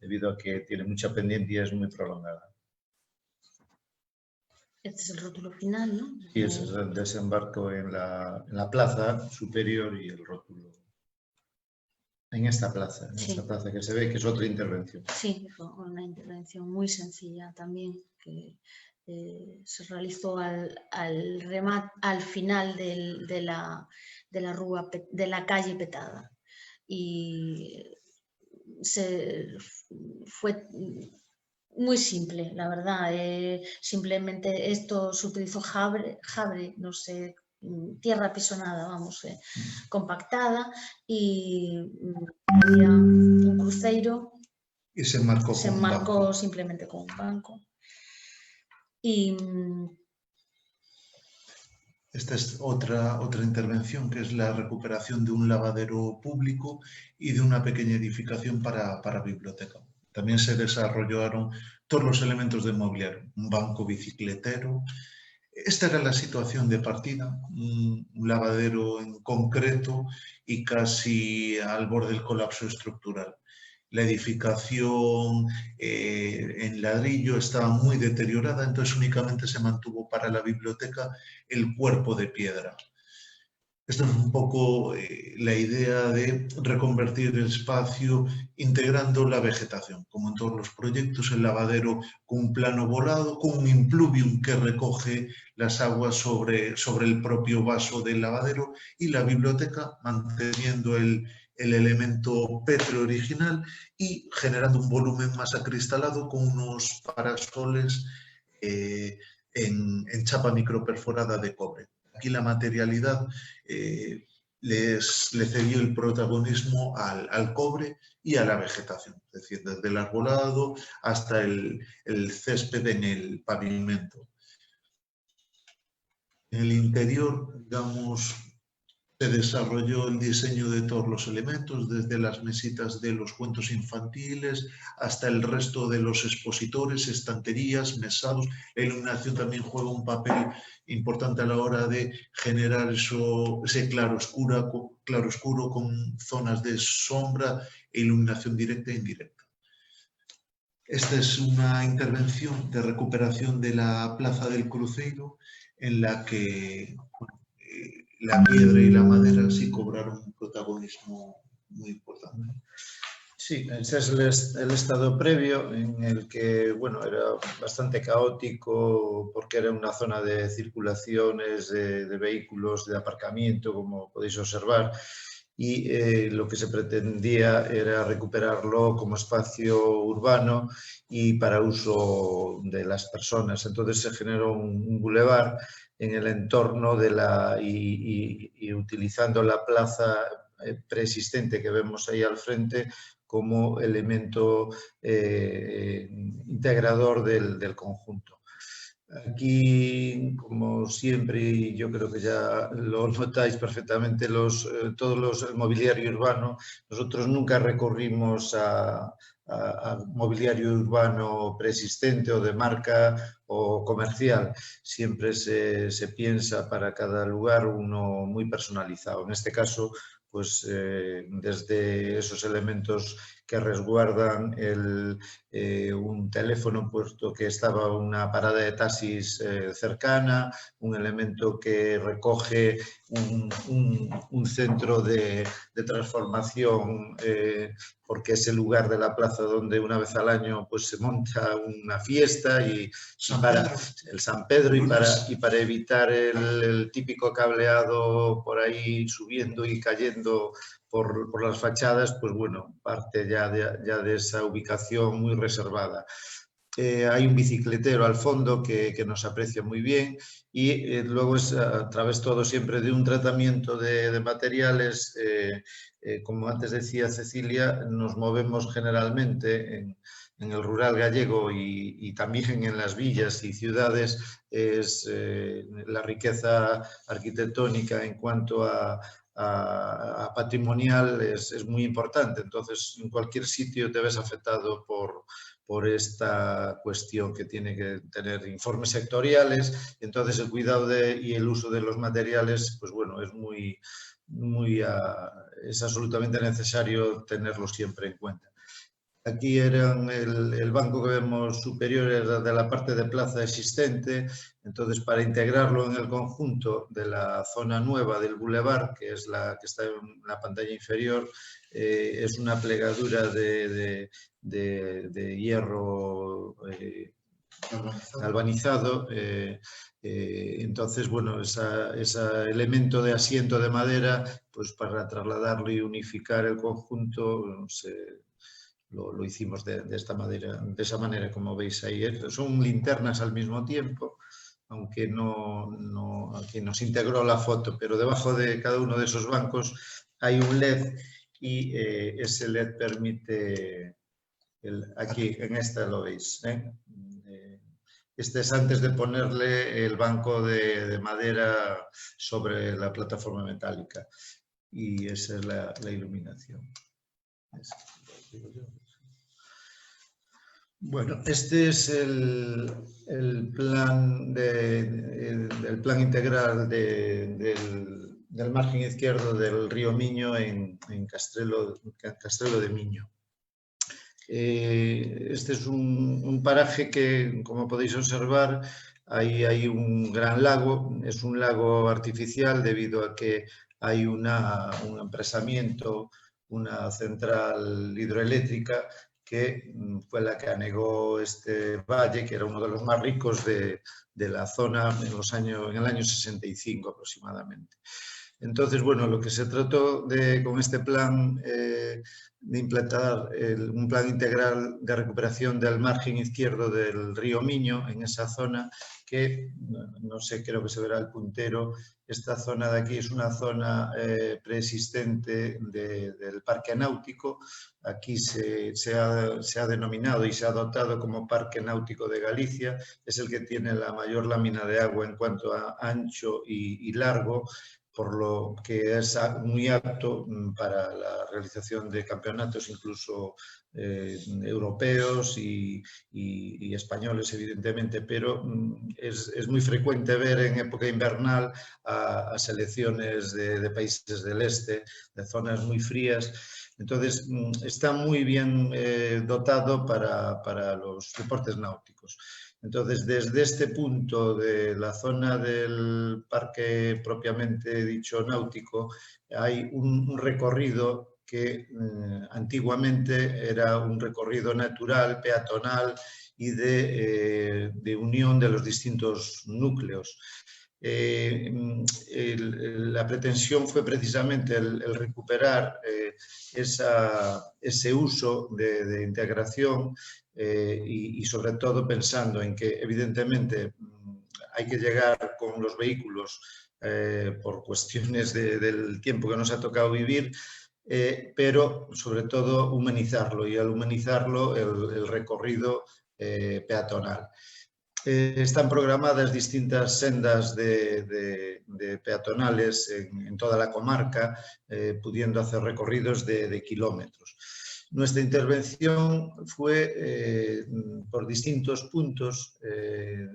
S2: debido a que tiene mucha pendiente y es muy prolongada.
S1: Este es el rótulo final, ¿no?
S2: Y ese es el desembarco en la plaza superior y el rótulo. En esta plaza que se ve que es otra intervención.
S1: Sí, una intervención muy sencilla también que se realizó al final de la calle Petada y fue muy simple, la verdad. Simplemente esto se utilizó jabre, no sé, tierra apisonada, vamos, compactada y había un cruceiro
S3: y se enmarcó
S1: simplemente con un banco. Y
S3: esta es otra intervención, que es la recuperación de un lavadero público y de una pequeña edificación para biblioteca. También se desarrollaron todos los elementos de mobiliario, un banco bicicletero. Esta era la situación de partida, un lavadero en concreto y casi al borde del colapso estructural. La edificación en ladrillo estaba muy deteriorada, entonces únicamente se mantuvo para la biblioteca el cuerpo de piedra. Esta es un poco la idea de reconvertir el espacio integrando la vegetación. Como en todos los proyectos, el lavadero con un plano volado, con un impluvium que recoge las aguas sobre el propio vaso del lavadero, y la biblioteca manteniendo el elemento pétreo original y generando un volumen más acristalado con unos parasoles en chapa microperforada de cobre. Aquí la materialidad le cedió el protagonismo al cobre y a la vegetación, es decir, desde el arbolado hasta el césped en el pavimento. En el interior, digamos, se desarrolló el diseño de todos los elementos, desde las mesitas de los cuentos infantiles hasta el resto de los expositores, estanterías, mesados. La iluminación también juega un papel importante a la hora de generar ese claroscuro con zonas de sombra e iluminación directa e indirecta. Esta es una intervención de recuperación de la Plaza del Cruceiro, en la que la piedra y la madera sí cobraron un protagonismo muy importante.
S2: Sí, ese es el estado previo, en el que, bueno, era bastante caótico porque era una zona de circulaciones de vehículos, de aparcamiento, como podéis observar, y lo que se pretendía era recuperarlo como espacio urbano y para uso de las personas. Entonces se generó un bulevar en el entorno de y utilizando la plaza preexistente que vemos ahí al frente como elemento integrador del conjunto. Aquí, como siempre, y yo creo que ya lo notáis perfectamente, el mobiliario urbano, nosotros nunca recurrimos a mobiliario urbano preexistente o de marca o comercial. Siempre se piensa para cada lugar uno muy personalizado. En este caso, pues desde esos elementos que resguardan un teléfono, puesto que estaba una parada de taxis cercana, un elemento que recoge un centro de transformación, porque es el lugar de la plaza donde una vez al año pues, se monta una fiesta, y para el San Pedro, y para evitar el típico cableado por ahí subiendo y cayendo por las fachadas, pues bueno, parte ya de esa ubicación muy reservada. Hay un bicicletero al fondo que nos aprecia muy bien, y luego es a través todo siempre de un tratamiento de materiales. Como antes decía Cecilia, nos movemos generalmente en el rural gallego y también en las villas y ciudades. La riqueza arquitectónica en cuanto a patrimonial es muy importante. Entonces, en cualquier sitio te ves afectado por esta cuestión que tiene que tener informes sectoriales. Entonces, el cuidado y el uso de los materiales, pues bueno, es absolutamente necesario tenerlo siempre en cuenta. Aquí eran el banco que vemos superior, era de la parte de plaza existente. Entonces, para integrarlo en el conjunto de la zona nueva del bulevar, que es la que está en la pantalla inferior, es una plegadura de hierro galvanizado. Entonces, bueno, ese elemento de asiento de madera, pues para trasladarlo y unificar el conjunto, lo hicimos de esa manera, como veis ahí. Son linternas al mismo tiempo, aunque aquí nos integró la foto, pero debajo de cada uno de esos bancos hay un LED, y ese LED permite, aquí en esta lo veis, este es antes de ponerle el banco de madera sobre la plataforma metálica, y esa es la iluminación. Bueno, este es el plan integral del margen izquierdo del río Miño en Castrelo de Miño. Este es un paraje que, como podéis observar, ahí hay un gran lago. Es un lago artificial debido a que hay un empresamiento, una central hidroeléctrica que fue la que anegó este valle, que era uno de los más ricos de la zona en el año 65 aproximadamente. Entonces, bueno, lo que se trató con este plan de implantar un plan integral de recuperación del margen izquierdo del río Miño, en esa zona que, no sé, creo que se verá el puntero. Esta zona de aquí es una zona preexistente del Parque Náutico. Aquí se ha denominado y se ha dotado como Parque Náutico de Galicia. Es el que tiene la mayor lámina de agua en cuanto a ancho y largo, por lo que es muy apto para la realización de campeonatos incluso europeos y españoles, evidentemente, pero es muy frecuente ver en época invernal a selecciones de países del este, de zonas muy frías. Entonces, está muy bien dotado para los deportes náuticos. Entonces, desde este punto de la zona del parque propiamente dicho náutico, hay un recorrido que antiguamente era un recorrido natural, peatonal y de unión de los distintos núcleos. La pretensión fue precisamente el recuperar ese uso de integración y sobre todo pensando en que evidentemente hay que llegar con los vehículos por cuestiones del tiempo que nos ha tocado vivir, pero sobre todo humanizarlo, y al humanizarlo el recorrido peatonal. Están programadas distintas sendas de peatonales en toda la comarca, pudiendo hacer recorridos de kilómetros. Nuestra intervención fue por distintos puntos,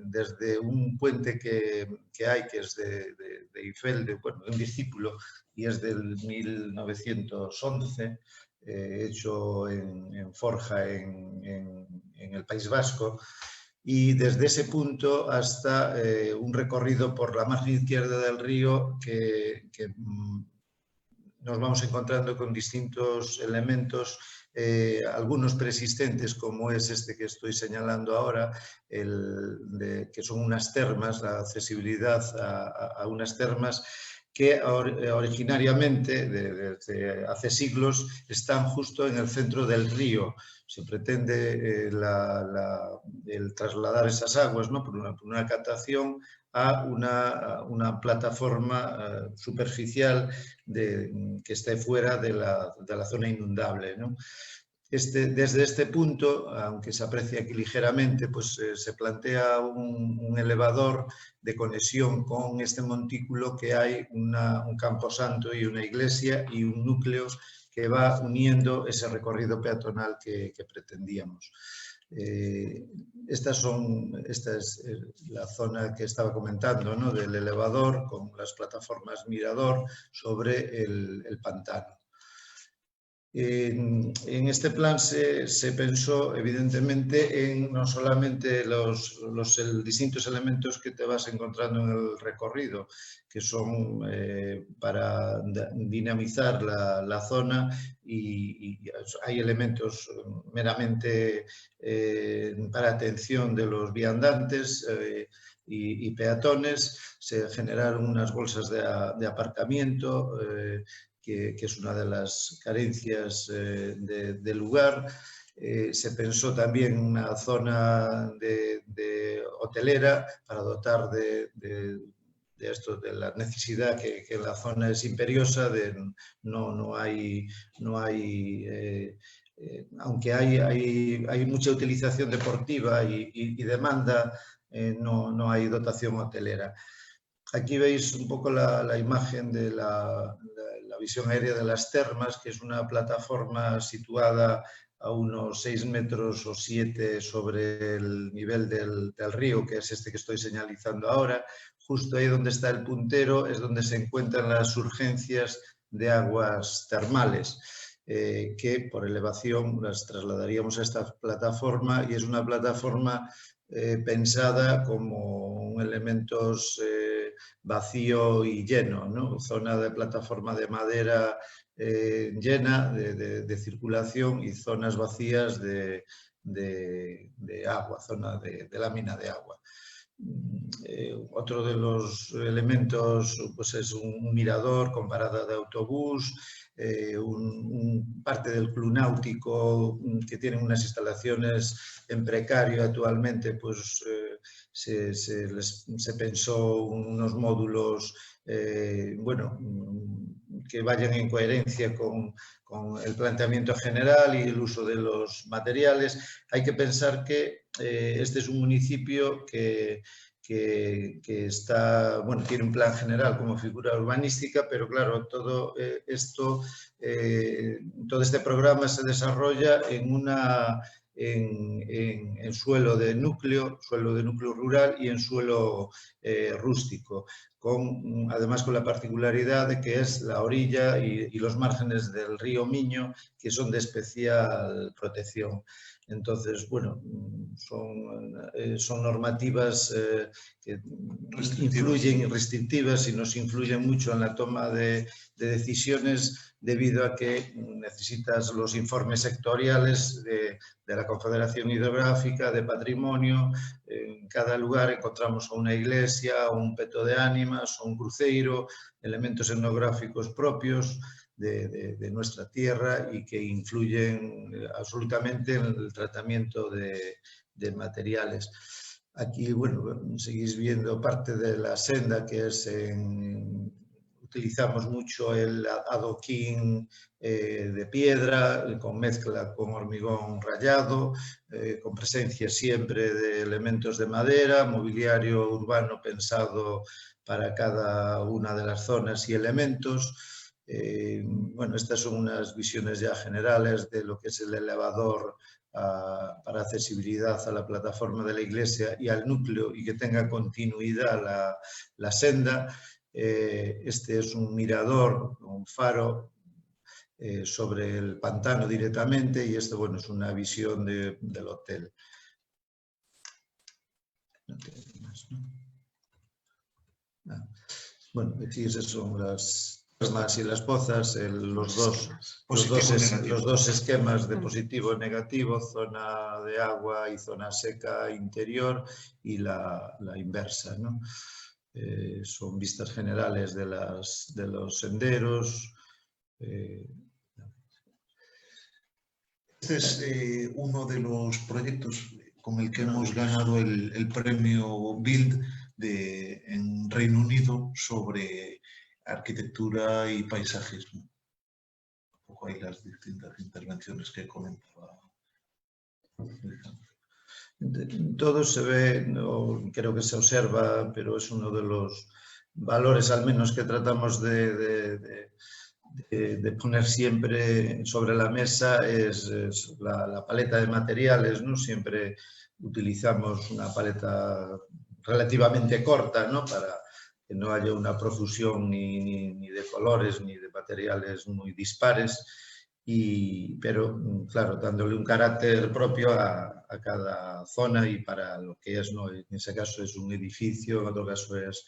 S2: desde un puente que hay, que es de Eiffel, bueno, un discípulo, y es del 1911, hecho en Forja, en el País Vasco, y desde ese punto hasta un recorrido por la margen izquierda del río que nos vamos encontrando con distintos elementos, algunos preexistentes, como es este que estoy señalando ahora, que son unas termas, la accesibilidad a unas termas que originariamente, desde hace siglos, están justo en el centro del río. Se pretende el trasladar esas aguas, ¿no?, por una captación a una plataforma superficial que esté fuera de la zona inundable, ¿no? Desde este punto, aunque se aprecia aquí ligeramente, pues se plantea un elevador de conexión con este montículo, que hay un camposanto y una iglesia y un núcleo que va uniendo ese recorrido peatonal que pretendíamos. Esta es la zona que estaba comentando, ¿no?, del elevador con las plataformas mirador sobre el pantano. En este plan se pensó evidentemente en no solamente los distintos elementos que te vas encontrando en el recorrido, que son para dinamizar la zona, y hay elementos meramente para atención de los viandantes y peatones. Se generaron unas bolsas de aparcamiento, que es una de las carencias del lugar. Se pensó también una zona de hotelera para dotar de la necesidad, que la zona es imperiosa, aunque hay mucha utilización deportiva y demanda, no hay dotación hotelera. Aquí veis un poco la imagen de la visión aérea de las termas, que es una plataforma situada a unos 6 metros o 7 sobre el nivel del río, que es este que estoy señalizando ahora. Justo ahí donde está el puntero es donde se encuentran las urgencias de aguas termales, que por elevación las trasladaríamos a esta plataforma, y es una plataforma pensada como elementos vacío y lleno, ¿no? Zona de plataforma de madera llena de circulación y zonas vacías de agua, zona de lámina de agua. Otro de los elementos pues es un mirador con parada de autobús, parte del club náutico que tiene unas instalaciones en precario actualmente, pues se pensó unos módulos bueno, que vayan en coherencia con el planteamiento general y el uso de los materiales. Hay que pensar que este es un municipio que está, bueno, tiene un plan general como figura urbanística, pero claro, todo este programa se desarrolla en suelo de núcleo rural y en suelo rústico, además con la particularidad de que es la orilla y los márgenes del río Miño, que son de especial protección. Entonces, bueno, son normativas que influyen, restrictivas, y nos influyen mucho en la toma de decisiones, debido a que necesitas los informes sectoriales de la Confederación Hidrográfica, de Patrimonio. En cada lugar encontramos una iglesia, un peto de ánimas, un cruceiro, elementos etnográficos propios de nuestra tierra y que influyen absolutamente en el tratamiento de materiales. Aquí, bueno, seguís viendo parte de la senda, que es utilizamos mucho el adoquín de piedra, con mezcla con hormigón rallado, con presencia siempre de elementos de madera, mobiliario urbano pensado para cada una de las zonas y elementos. Bueno, estas son unas visiones ya generales de lo que es el elevador para accesibilidad a la plataforma de la iglesia y al núcleo, y que tenga continuidad la senda. Este es un mirador, un faro sobre el pantano directamente, y esto, bueno, es una visión del hotel. No tengo más, ¿no? Bueno, aquí esas son las más y las pozas, los dos esquemas de positivo y negativo, zona de agua y zona seca interior, y la inversa, ¿no? Son vistas generales de los senderos.
S3: Este es uno de los proyectos con el que hemos ganado el premio BUILD en Reino Unido sobre arquitectura y paisajismo. Un poco ahí las distintas intervenciones que comentaba.
S2: Todo se ve, creo que se observa, pero es uno de los valores, al menos, que tratamos de poner siempre sobre la mesa, es la paleta de materiales, ¿no? Siempre utilizamos una paleta relativamente corta, ¿no? Para que no haya una profusión ni de colores ni de materiales muy dispares, pero claro, dándole un carácter propio a cada zona y para lo que es, ¿no? En ese caso es un edificio, en otro caso es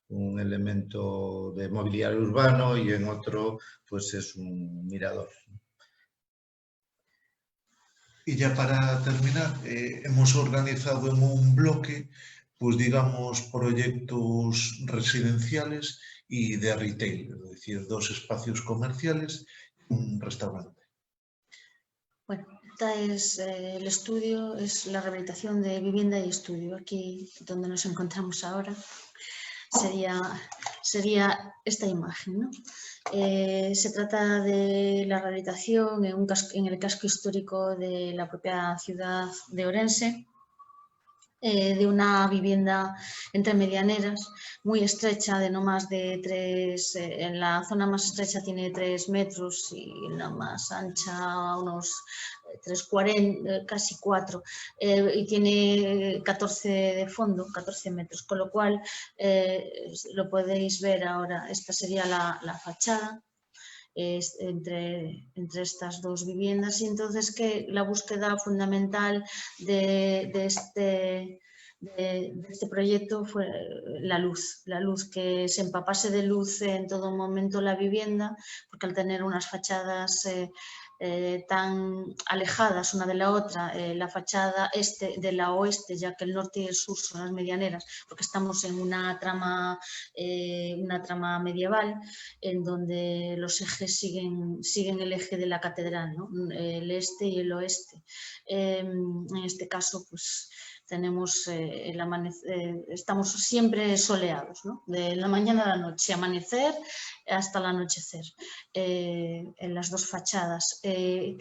S2: un elemento de mobiliario urbano, y en otro pues es un mirador.
S3: Y ya para terminar, hemos organizado en un bloque, pues digamos, proyectos residenciales y de retail, es decir, 2 espacios comerciales y un restaurante.
S1: Bueno, esta es el estudio, es la rehabilitación de vivienda y estudio. Aquí donde nos encontramos ahora sería esta imagen, ¿no? Se trata de la rehabilitación en el casco histórico de la propia ciudad de Orense, de una vivienda entre medianeras, muy estrecha, de no más de 3, en la zona más estrecha tiene 3 metros y en la más ancha unos 3,40, casi 4, y tiene 14 de fondo, 14 metros, con lo cual lo podéis ver ahora. Esta sería la fachada entre estas 2 viviendas, y entonces que la búsqueda fundamental de de este proyecto fue la luz que se empapase de luz en todo momento la vivienda, porque al tener unas fachadas tan alejadas una de la otra, la fachada este de la oeste, ya que el norte y el sur son las medianeras, porque estamos en una trama medieval en donde los ejes siguen el eje de la catedral, ¿no? El este y el oeste. En este caso, pues tenemos el amanecer, estamos siempre soleados, ¿no? De la mañana a la noche, amanecer hasta el anochecer, en las dos fachadas, que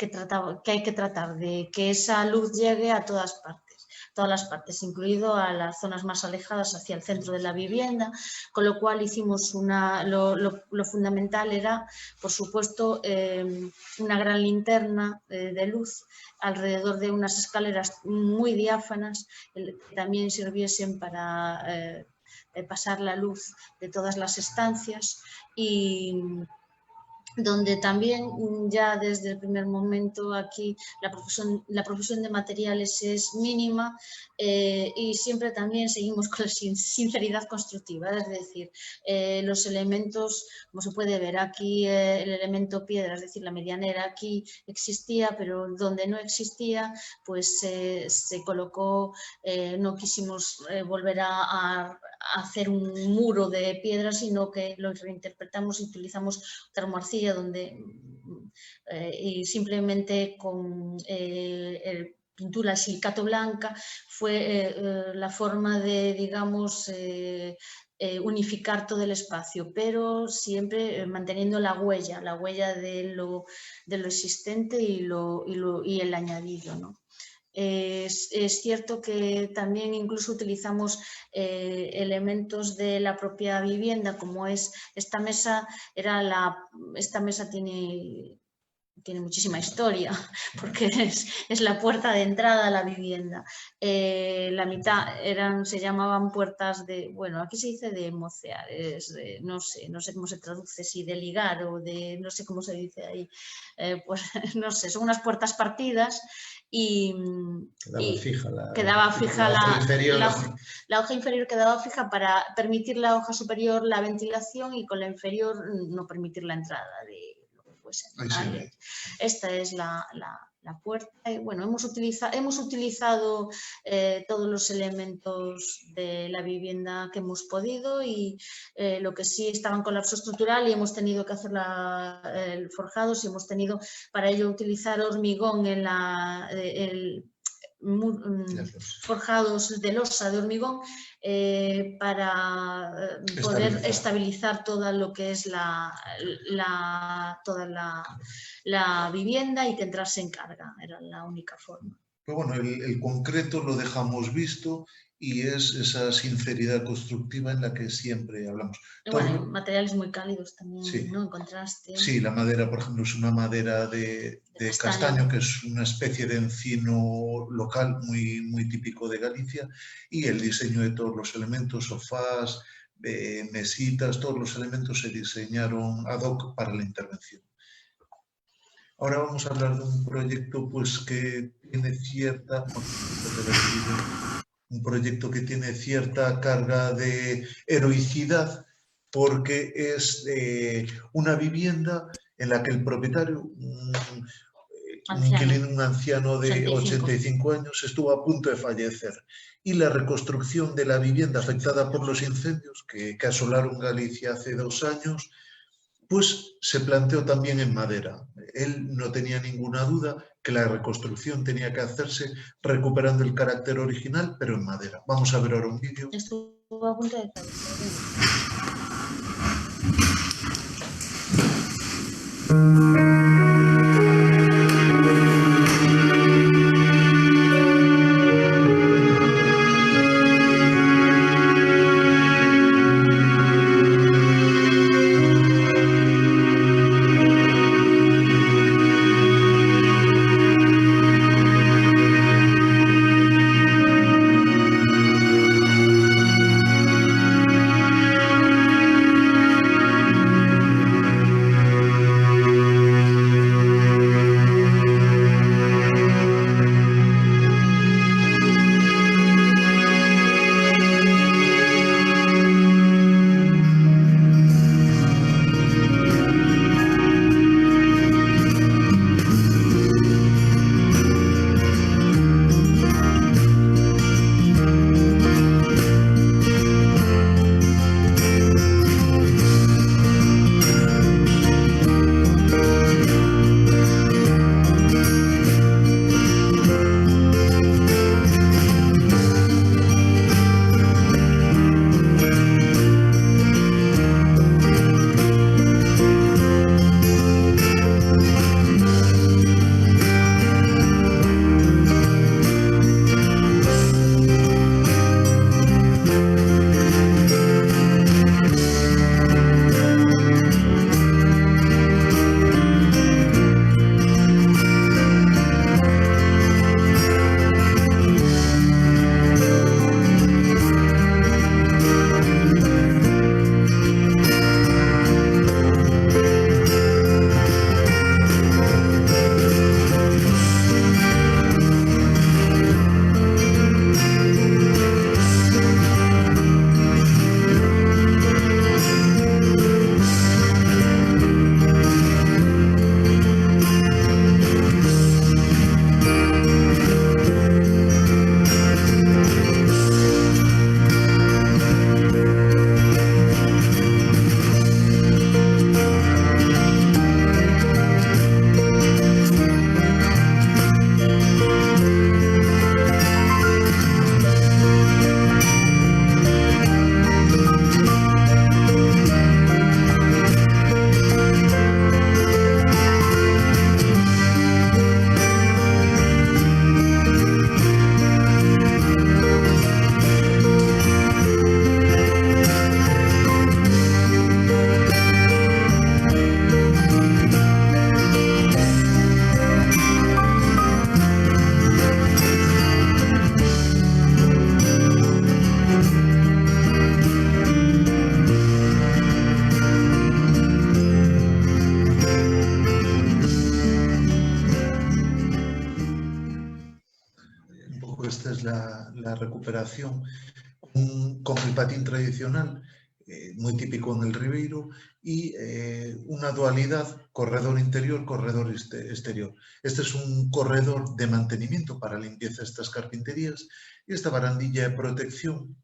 S1: hay que tratar de que esa luz llegue a todas las partes, incluido a las zonas más alejadas hacia el centro de la vivienda, con lo cual hicimos lo fundamental era, por supuesto, una gran linterna de luz alrededor de unas escaleras muy diáfanas que también sirviesen para pasar la luz de todas las estancias y donde también ya desde el primer momento aquí la profesión de materiales es mínima y siempre también seguimos con la sinceridad constructiva, es decir, los elementos, como se puede ver aquí, el elemento piedra, es decir, la medianera aquí existía, pero donde no existía, pues se colocó, no quisimos volver a hacer un muro de piedra, sino que lo reinterpretamos y utilizamos termoarcilla y simplemente con pintura silicato blanca fue la forma de, digamos, unificar todo el espacio, pero siempre manteniendo la huella de lo existente y el añadido, ¿no? Es cierto que también incluso utilizamos elementos de la propia vivienda, como es esta mesa. Esta mesa tiene muchísima historia, porque es la puerta de entrada a la vivienda. La mitad se llamaban puertas de, bueno, aquí se dice de mocear, no sé cómo se traduce, si de ligar o de, no sé cómo se dice ahí, pues no sé, son unas puertas partidas y quedaba fija la hoja inferior quedaba fija para permitir la hoja superior la ventilación y con la inferior no permitir la entrada de lo que fuese. Esta es la puerta. Y bueno, hemos utilizado todos los elementos de la vivienda que hemos podido y lo que sí estaba en colapso estructural y hemos tenido que hacer el forjados y hemos tenido para ello utilizar hormigón forjados de losa de hormigón para poder estabilizar toda lo que es toda la vivienda y que entrase en carga, era la única forma.
S3: Pero bueno, el concreto lo dejamos visto y es esa sinceridad constructiva en la que siempre hablamos.
S1: Bueno, materiales muy cálidos también, sí. ¿No? En contraste.
S3: Sí, la madera, por ejemplo, es una madera de castaño, que es una especie de encino local muy, muy típico de Galicia, y el diseño de todos los elementos, sofás, mesitas, todos los elementos se diseñaron ad hoc para la intervención. Ahora vamos a hablar de un proyecto pues, que tiene cierta carga de heroicidad, porque es una vivienda en la que el propietario, un anciano de 85 años, estuvo a punto de fallecer. Y la reconstrucción de la vivienda afectada por los incendios que asolaron Galicia hace 2 años, pues se planteó también en madera. Él no tenía ninguna duda que la reconstrucción tenía que hacerse recuperando el carácter original, pero en madera. Vamos a ver ahora un vídeo.
S1: Estuvo a punto de fallecer.
S3: esta recuperación con el patín tradicional, muy típico en el Ribeiro, y una dualidad corredor interior, corredor exterior. Este es un corredor de mantenimiento para limpieza de estas carpinterías y esta barandilla de protección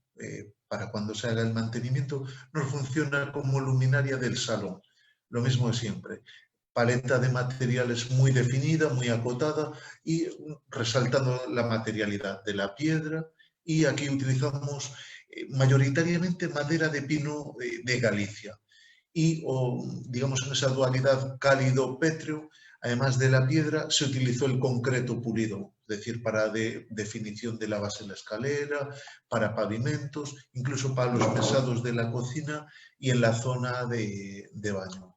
S3: para cuando se haga el mantenimiento nos funciona como luminaria del salón. Lo mismo de siempre. Paleta de materiales muy definida, muy acotada y resaltando la materialidad de la piedra. Y aquí utilizamos mayoritariamente madera de pino de Galicia. Y, digamos, en esa dualidad cálido-pétreo, además de la piedra, se utilizó el concreto pulido, es decir, para definición de la base de la escalera, para pavimentos, incluso para los pesados de la cocina y en la zona de baño.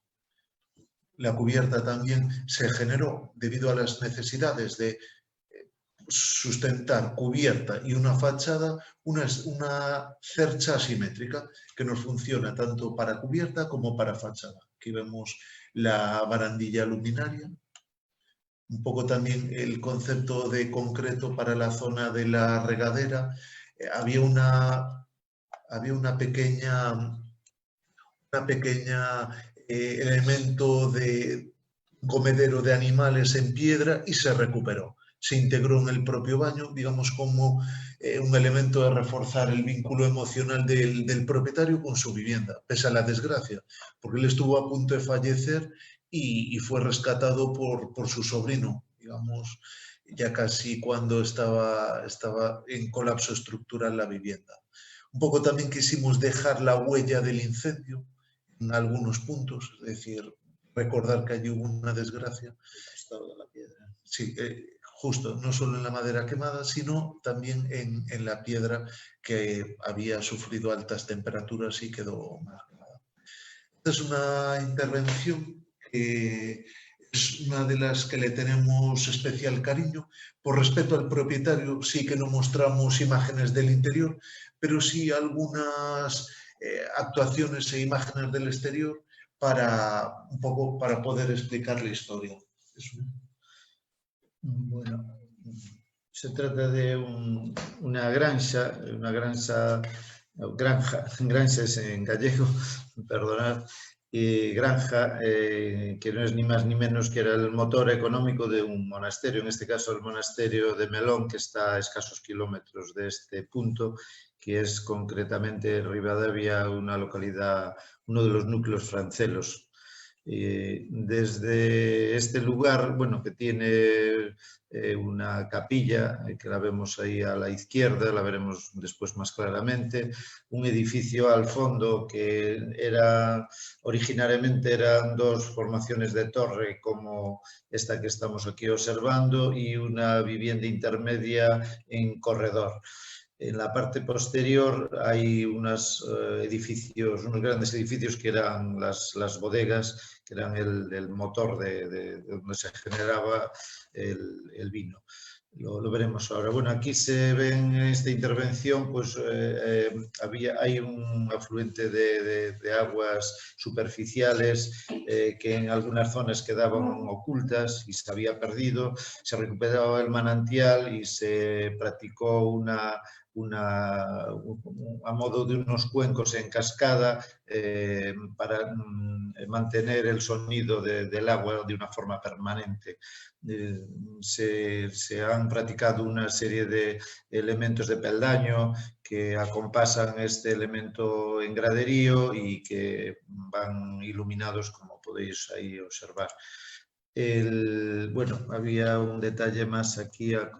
S3: La cubierta también se generó debido a las necesidades de sustentar cubierta y una fachada, una cercha asimétrica que nos funciona tanto para cubierta como para fachada. Aquí vemos la barandilla luminaria, un poco también el concepto de concreto para la zona de la regadera. Había una pequeña elemento de comedero de animales en piedra y se recuperó. Se integró en el propio baño, digamos, como un elemento de reforzar el vínculo emocional del propietario con su vivienda, pese a la desgracia, porque él estuvo a punto de fallecer y fue rescatado por su sobrino, digamos, ya casi cuando estaba en colapso estructural la vivienda. Un poco también quisimos dejar la huella del incendio en algunos puntos, es decir, recordar que allí hubo una desgracia. El estado de la piedra. Sí, justo, no solo en la madera quemada, sino también en la piedra que había sufrido altas temperaturas y quedó más quemada. Esta es una intervención que es una de las que le tenemos especial cariño. Por respeto al propietario, sí que no mostramos imágenes del interior, pero sí algunas actuaciones e imágenes del exterior un poco para poder explicar la historia.
S2: Bueno, se trata de una granja es en gallego, perdonad, granja que no es ni más ni menos que era el motor económico de un monasterio, en este caso el monasterio de Melón, que está a escasos kilómetros de este punto, que es concretamente Ribadavia, una localidad, uno de los núcleos francelos. Desde este lugar, bueno, que tiene una capilla, que la vemos ahí a la izquierda, la veremos después más claramente, un edificio al fondo que originariamente eran dos formaciones de torre como esta que estamos aquí observando y una vivienda intermedia en corredor. En la parte posterior hay unos grandes edificios que eran las bodegas, que eran el motor de donde se generaba el vino. Lo veremos ahora. Bueno, aquí se ve en esta intervención, pues hay un afluente de aguas superficiales que en algunas zonas quedaban ocultas y se había perdido. Se recuperaba el manantial y se practicó a modo de unos cuencos en cascada para mantener el sonido del agua de una forma permanente. Se han practicado una serie de elementos de peldaño que acompasan este elemento en graderío y que van iluminados, como podéis ahí observar. Bueno, había un detalle más aquí a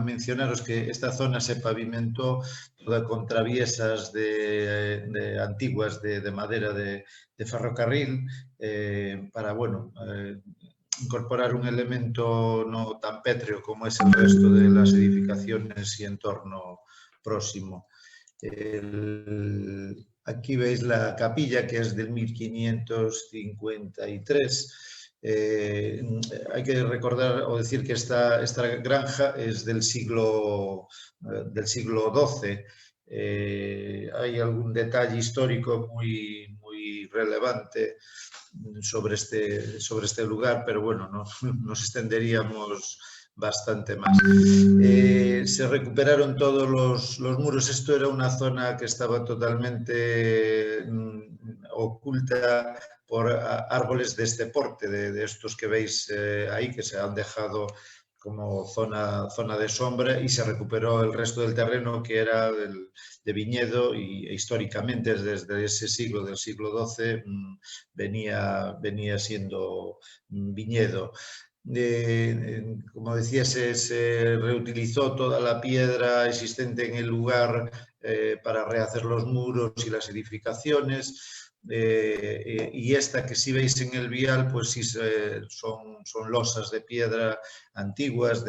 S2: mencionaros, que esta zona se pavimentó toda con traviesas antiguas de madera de ferrocarril para, bueno, incorporar un elemento no tan pétreo como es el resto de las edificaciones y entorno próximo. Aquí veis la capilla, que es del 1553. Hay que recordar o decir que esta granja es del siglo XII. Hay algún detalle histórico muy relevante sobre este lugar, pero bueno, nos extenderíamos bastante más. Se recuperaron todos los muros. Esto era una zona que estaba totalmente oculta por árboles de este porte, de estos que veis ahí, que se han dejado como zona de sombra, y se recuperó el resto del terreno que era de viñedo, y históricamente desde ese siglo, del siglo XII, venía siendo viñedo. Como decía, se reutilizó toda la piedra existente en el lugar para rehacer los muros y las edificaciones. Y esta que sí veis en el vial, pues sí son losas de piedra antiguas,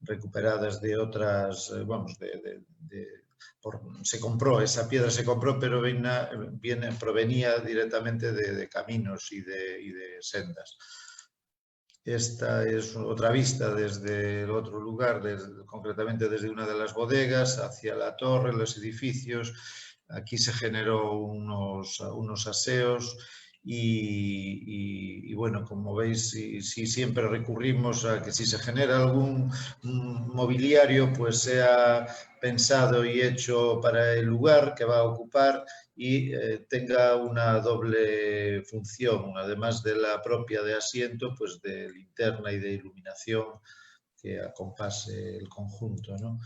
S2: recuperadas de otras, vamos, se compró, esa piedra se compró, pero provenía directamente de caminos y de sendas. Esta es otra vista desde el otro lugar, concretamente desde una de las bodegas hacia la torre, los edificios. Aquí se generó unos aseos y bueno, como veis, si siempre recurrimos a que si se genera algún mobiliario, pues sea pensado y hecho para el lugar que va a ocupar y tenga una doble función, además de la propia de asiento, pues de linterna y de iluminación que acompase el conjunto, ¿no?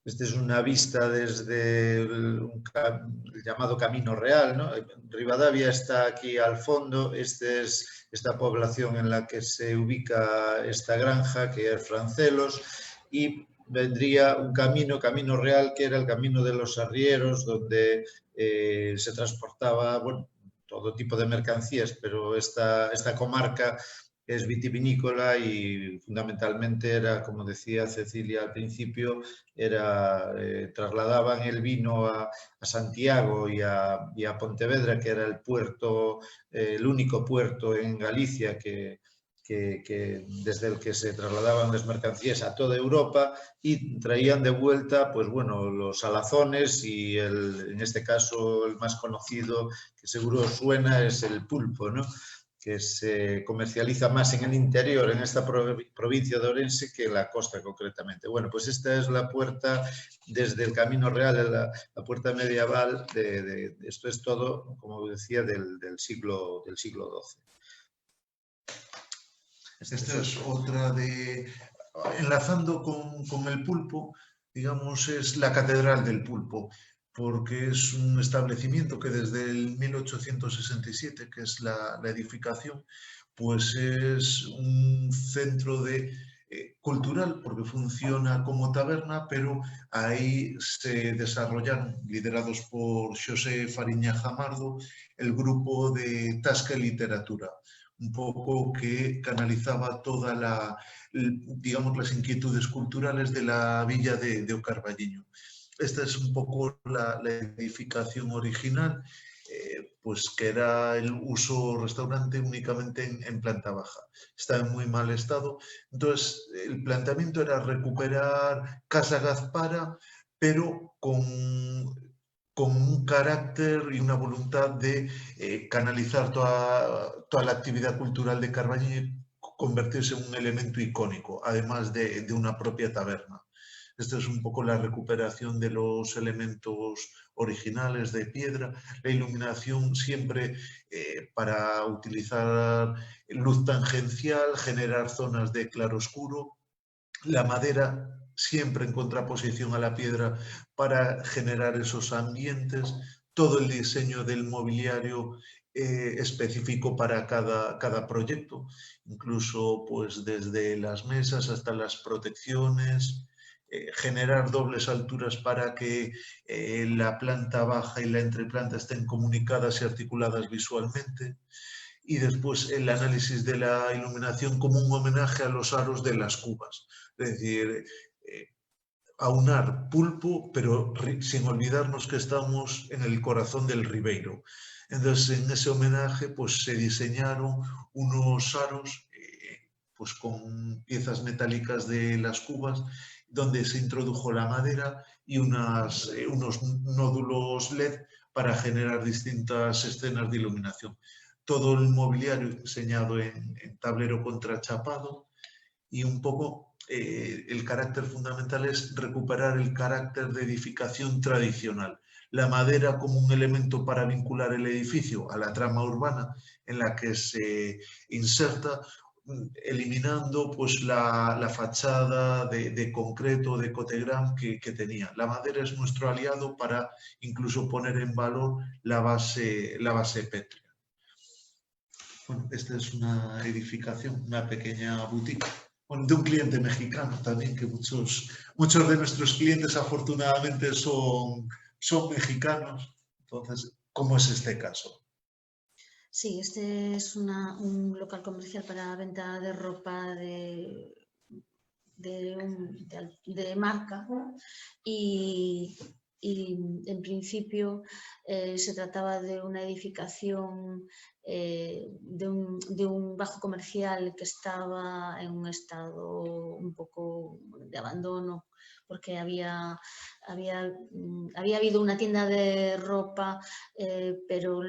S2: Esta es una vista desde el llamado Camino Real, ¿no? Rivadavia está aquí al fondo. Esta es esta población en la que se ubica esta granja, que es Francelos, y vendría un Camino Real, que era el camino de los arrieros, donde se transportaba, bueno, todo tipo de mercancías, pero esta comarca es vitivinícola y fundamentalmente era, como decía Cecilia al principio, trasladaban el vino a Santiago y a Pontevedra, que era el puerto, el único puerto en Galicia que desde el que se trasladaban las mercancías a toda Europa, y traían de vuelta, pues bueno, los salazones y en este caso el más conocido, que seguro os suena, es el pulpo, ¿no?, que se comercializa más en el interior, en esta provincia de Ourense, que en la costa concretamente. Bueno, pues esta es la puerta desde el Camino Real, la puerta medieval, esto es todo, como decía, del siglo XII.
S3: Esta es otra enlazando con el pulpo, digamos, es la Catedral del Pulpo, porque es un establecimiento que desde el 1867, que es la edificación, pues es un centro cultural, porque funciona como taberna, pero ahí se desarrollaron, liderados por Xosé Fariña Jamardo, el grupo de Tasca y Literatura, un poco que canalizaba digamos, las inquietudes culturales de la villa de O Carballiño. Esta es un poco la edificación original, pues que era el uso restaurante únicamente en planta baja. Está en muy mal estado. Entonces, el planteamiento era recuperar Casa Gazpara, pero con un carácter y una voluntad de canalizar toda la actividad cultural de Carballiño y convertirse en un elemento icónico, además de una propia taberna. Esta es un poco la recuperación de los elementos originales de piedra, la iluminación siempre para utilizar luz tangencial, generar zonas de claroscuro, la madera siempre en contraposición a la piedra para generar esos ambientes, todo el diseño del mobiliario específico para cada proyecto, incluso pues desde las mesas hasta las protecciones, generar dobles alturas para que la planta baja y la entreplanta estén comunicadas y articuladas visualmente. Y después el análisis de la iluminación como un homenaje a los aros de las cubas. Es decir, aunar pulpo, pero sin olvidarnos que estamos en el corazón del Ribeiro. Entonces, en ese homenaje, pues se diseñaron unos aros pues con piezas metálicas de las cubas, donde se introdujo la madera y unos nódulos LED para generar distintas escenas de iluminación. Todo el mobiliario diseñado en tablero contrachapado, y un poco el carácter fundamental es recuperar el carácter de edificación tradicional. La madera como un elemento para vincular el edificio a la trama urbana en la que se inserta, eliminando pues, la fachada de concreto, de Cotegram que tenía. La madera es nuestro aliado para incluso poner en valor la base pétrea. Bueno, esta es una edificación, una pequeña boutique, bueno, de un cliente mexicano también, que muchos de nuestros clientes afortunadamente son mexicanos. Entonces, ¿cómo es este caso?
S1: Sí, este es un local comercial para venta de ropa de marca y en principio se trataba de una edificación de un bajo comercial que estaba en un estado un poco de abandono, porque había habido una tienda de ropa, pero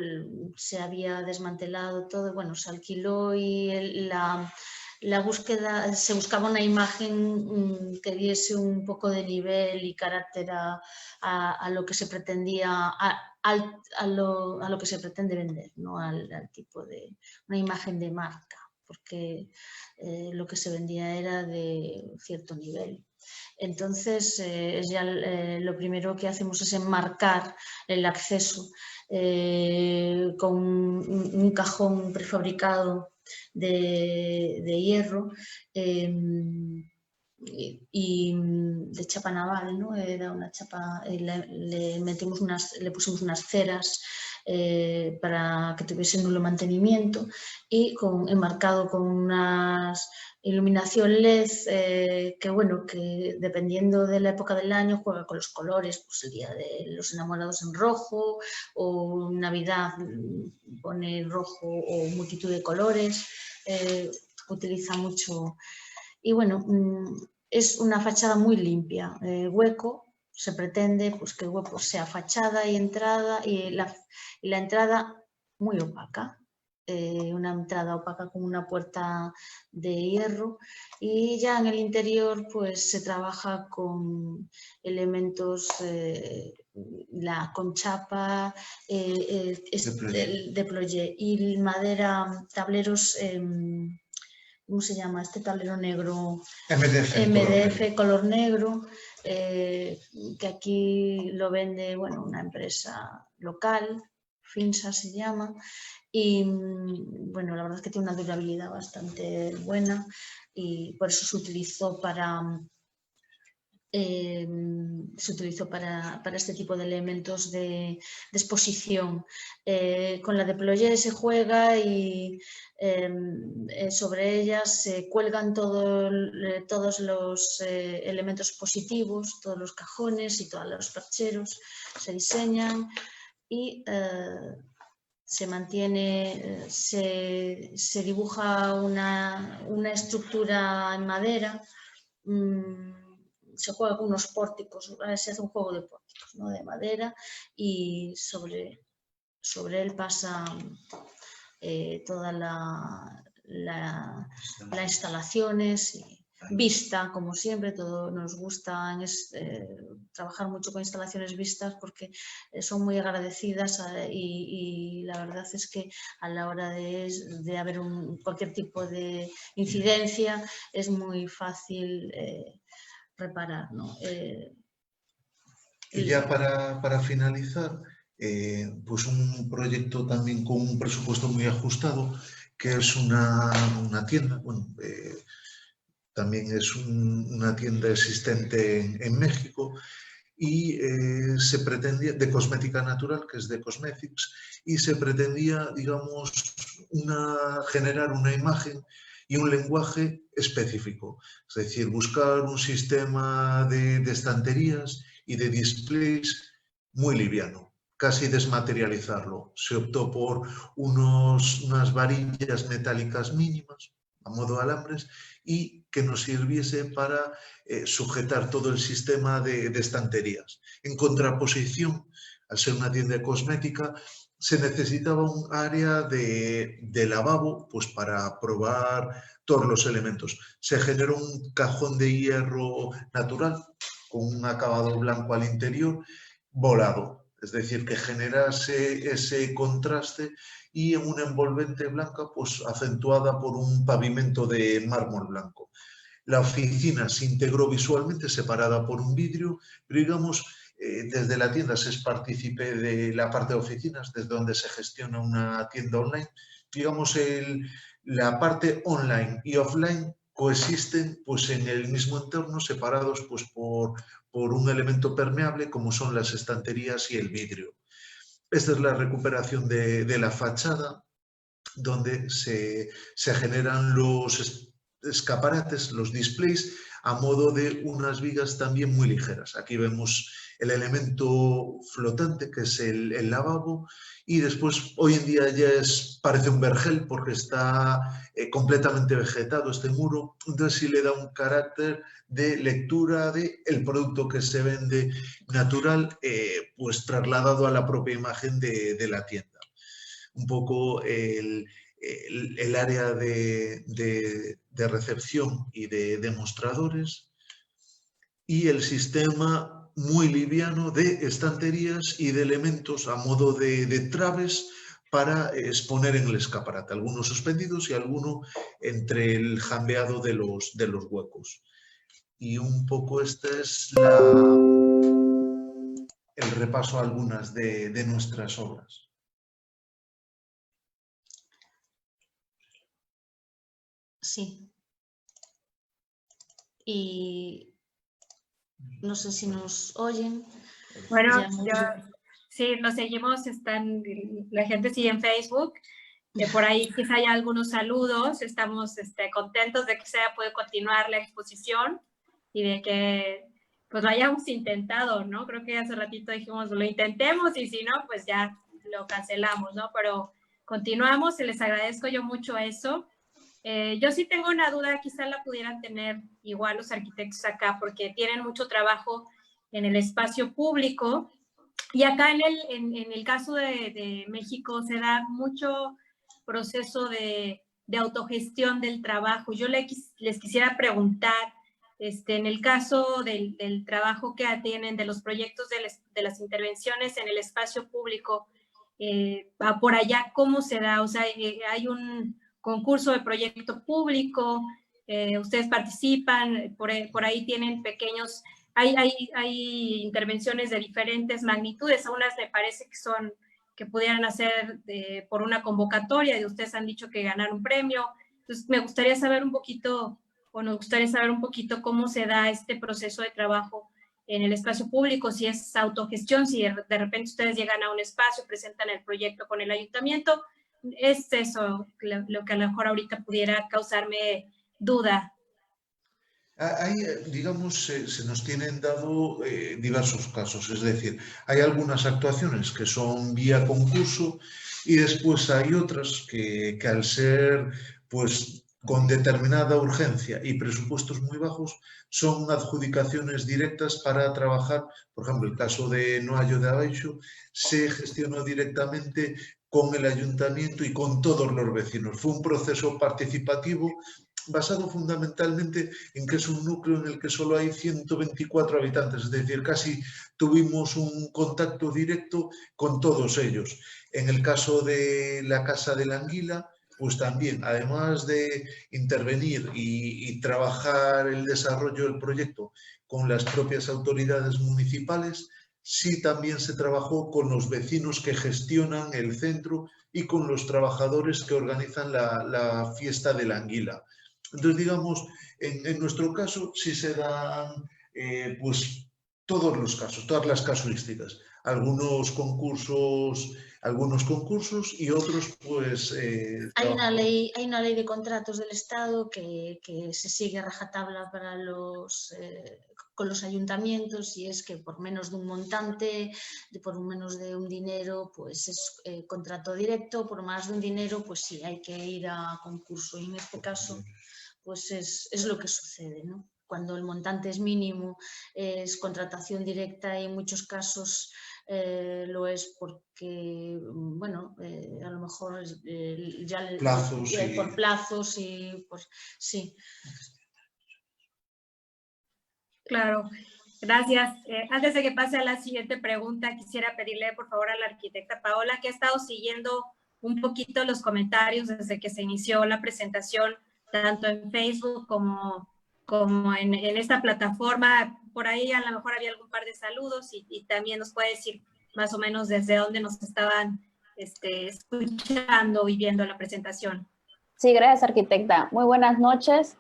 S1: se había desmantelado todo, bueno, se alquiló y la búsqueda, se buscaba una imagen que diese un poco de nivel y carácter a lo que se pretendía, a lo que se pretende vender, ¿no? Al tipo de una imagen de marca, porque lo que se vendía era de cierto nivel. Entonces, ya lo primero que hacemos es enmarcar el acceso con un cajón prefabricado de hierro y de chapa naval, ¿no? Era una chapa, le pusimos unas ceras para que tuviese nulo mantenimiento y enmarcado con unas iluminación LED que, bueno, que dependiendo de la época del año juega con los colores, pues el día de los enamorados en rojo, o Navidad pone rojo o multitud de colores, utiliza mucho. Y bueno, es una fachada muy limpia, hueco. Se pretende pues, que el hueco sea fachada y entrada, y la entrada muy opaca. Una entrada opaca con una puerta de hierro, y ya en el interior pues se trabaja con elementos con chapa de ployé y madera, tableros, ¿cómo se llama? Este tablero negro, MDF color negro, que aquí lo vende, bueno, una empresa local, Finsa se llama. Y bueno, la verdad es que tiene una durabilidad bastante buena y por eso se utilizó para este tipo de elementos de exposición. Con la de ployé se juega y sobre ellas se cuelgan todos los elementos positivos, todos los cajones y todos los percheros se diseñan y se mantiene, se dibuja una estructura en madera, se juega con unos pórticos, se hace un juego de pórticos, ¿no? De madera, y sobre él pasa toda las instalaciones. Vista, como siempre, todo nos gusta trabajar mucho con instalaciones vistas porque son muy agradecidas y la verdad es que a la hora de haber cualquier tipo de incidencia es muy fácil reparar, ¿no?
S3: Y ya para finalizar, pues un proyecto también con un presupuesto muy ajustado, que es una tienda, bueno, también es una tienda existente en México y se pretendía, de cosmética natural, que es de Cosmetics, y se pretendía, digamos, generar una imagen y un lenguaje específico. Es decir, buscar un sistema de estanterías y de displays muy liviano, casi desmaterializarlo. Se optó por unas varillas metálicas mínimas, a modo de alambres, y que nos sirviese para sujetar todo el sistema de estanterías. En contraposición, al ser una tienda de cosmética, se necesitaba un área de lavabo pues para probar todos los elementos. Se genera un cajón de hierro natural con un acabado blanco al interior, volado. Es decir, que genera ese contraste y en una envolvente blanca pues acentuada por un pavimento de mármol blanco. La oficina se integró visualmente, separada por un vidrio, pero digamos, desde la tienda se es partícipe de la parte de oficinas, desde donde se gestiona una tienda online. Digamos, la parte online y offline coexisten pues, en el mismo entorno, separados pues, por un elemento permeable como son las estanterías y el vidrio. Esta es la recuperación de la fachada, donde se generan los escaparates, los displays, a modo de unas vigas también muy ligeras. Aquí vemos el elemento flotante, que es el lavabo, y después hoy en día ya parece un vergel porque está completamente vegetado este muro, entonces sí le da un carácter de lectura del producto que se vende natural, pues trasladado a la propia imagen de la tienda. Un poco el área de recepción y de demostradores, y el sistema muy liviano de estanterías y de elementos a modo de traves para exponer en el escaparate, algunos suspendidos y alguno entre el jambeado de los huecos. Y un poco este es el repaso a algunas de nuestras obras.
S1: Sí. Y no sé si nos oyen.
S5: Bueno, sí, nos seguimos, la gente sigue en Facebook. Por ahí quizá haya algunos saludos. Estamos contentos de que se haya podido continuar la exposición y de que pues lo hayamos intentado, ¿no? Creo que hace ratito dijimos, lo intentemos y si no, pues ya lo cancelamos, ¿no? Pero continuamos y les agradezco yo mucho eso. Yo sí tengo una duda, quizá la pudieran tener igual los arquitectos acá, porque tienen mucho trabajo en el espacio público, y acá en el caso de México se da mucho proceso de autogestión del trabajo. Yo les quisiera preguntar, en el caso del trabajo que tienen, de los proyectos de las intervenciones en el espacio público, por allá, ¿cómo se da? O sea, hay un concurso de proyecto público, ustedes participan, por ahí tienen pequeños, hay intervenciones de diferentes magnitudes, a unas me parece que pudieran hacer por una convocatoria, y ustedes han dicho que ganar un premio. Entonces me gustaría saber un poquito, cómo se da este proceso de trabajo en el espacio público, si es autogestión, si de repente ustedes llegan a un espacio, presentan el proyecto con el ayuntamiento. Es eso lo que a lo mejor ahorita pudiera causarme duda.
S3: Ahí, digamos, se nos tienen dado diversos casos, es decir, hay algunas actuaciones que son vía concurso y después hay otras que al ser, pues, con determinada urgencia y presupuestos muy bajos, son adjudicaciones directas para trabajar. Por ejemplo, el caso de Noallo de Abaixo se gestionó directamente con el ayuntamiento y con todos los vecinos. Fue un proceso participativo basado fundamentalmente en que es un núcleo en el que solo hay 124 habitantes, es decir, casi tuvimos un contacto directo con todos ellos. En el caso de la Casa de la Anguila, pues también, además de intervenir y trabajar el desarrollo del proyecto con las propias autoridades municipales, sí también se trabajó con los vecinos que gestionan el centro y con los trabajadores que organizan la fiesta de la Anguila. Entonces, digamos, en nuestro caso sí se dan pues todos los casos, todas las casuísticas. Algunos concursos y otros pues...
S1: Hay una ley de contratos del Estado que se sigue a rajatabla para con los ayuntamientos, y es que por menos de un montante, por menos de un dinero, pues es contrato directo, por más de un dinero, pues sí, hay que ir a concurso, y en este caso pues es lo que sucede, ¿no? Cuando el montante es mínimo, es contratación directa, y en muchos casos lo es porque, bueno, a lo mejor ya
S3: plazos
S1: por plazos y por... Sí.
S5: Claro, gracias. Antes de que pase a la siguiente pregunta, quisiera pedirle por favor a la arquitecta Paola, que ha estado siguiendo un poquito los comentarios desde que se inició la presentación, tanto en Facebook como en esta plataforma. Por ahí a lo mejor había algún par de saludos y también nos puede decir más o menos desde dónde nos estaban escuchando y viendo la presentación.
S6: Sí, gracias, arquitecta. Muy buenas noches.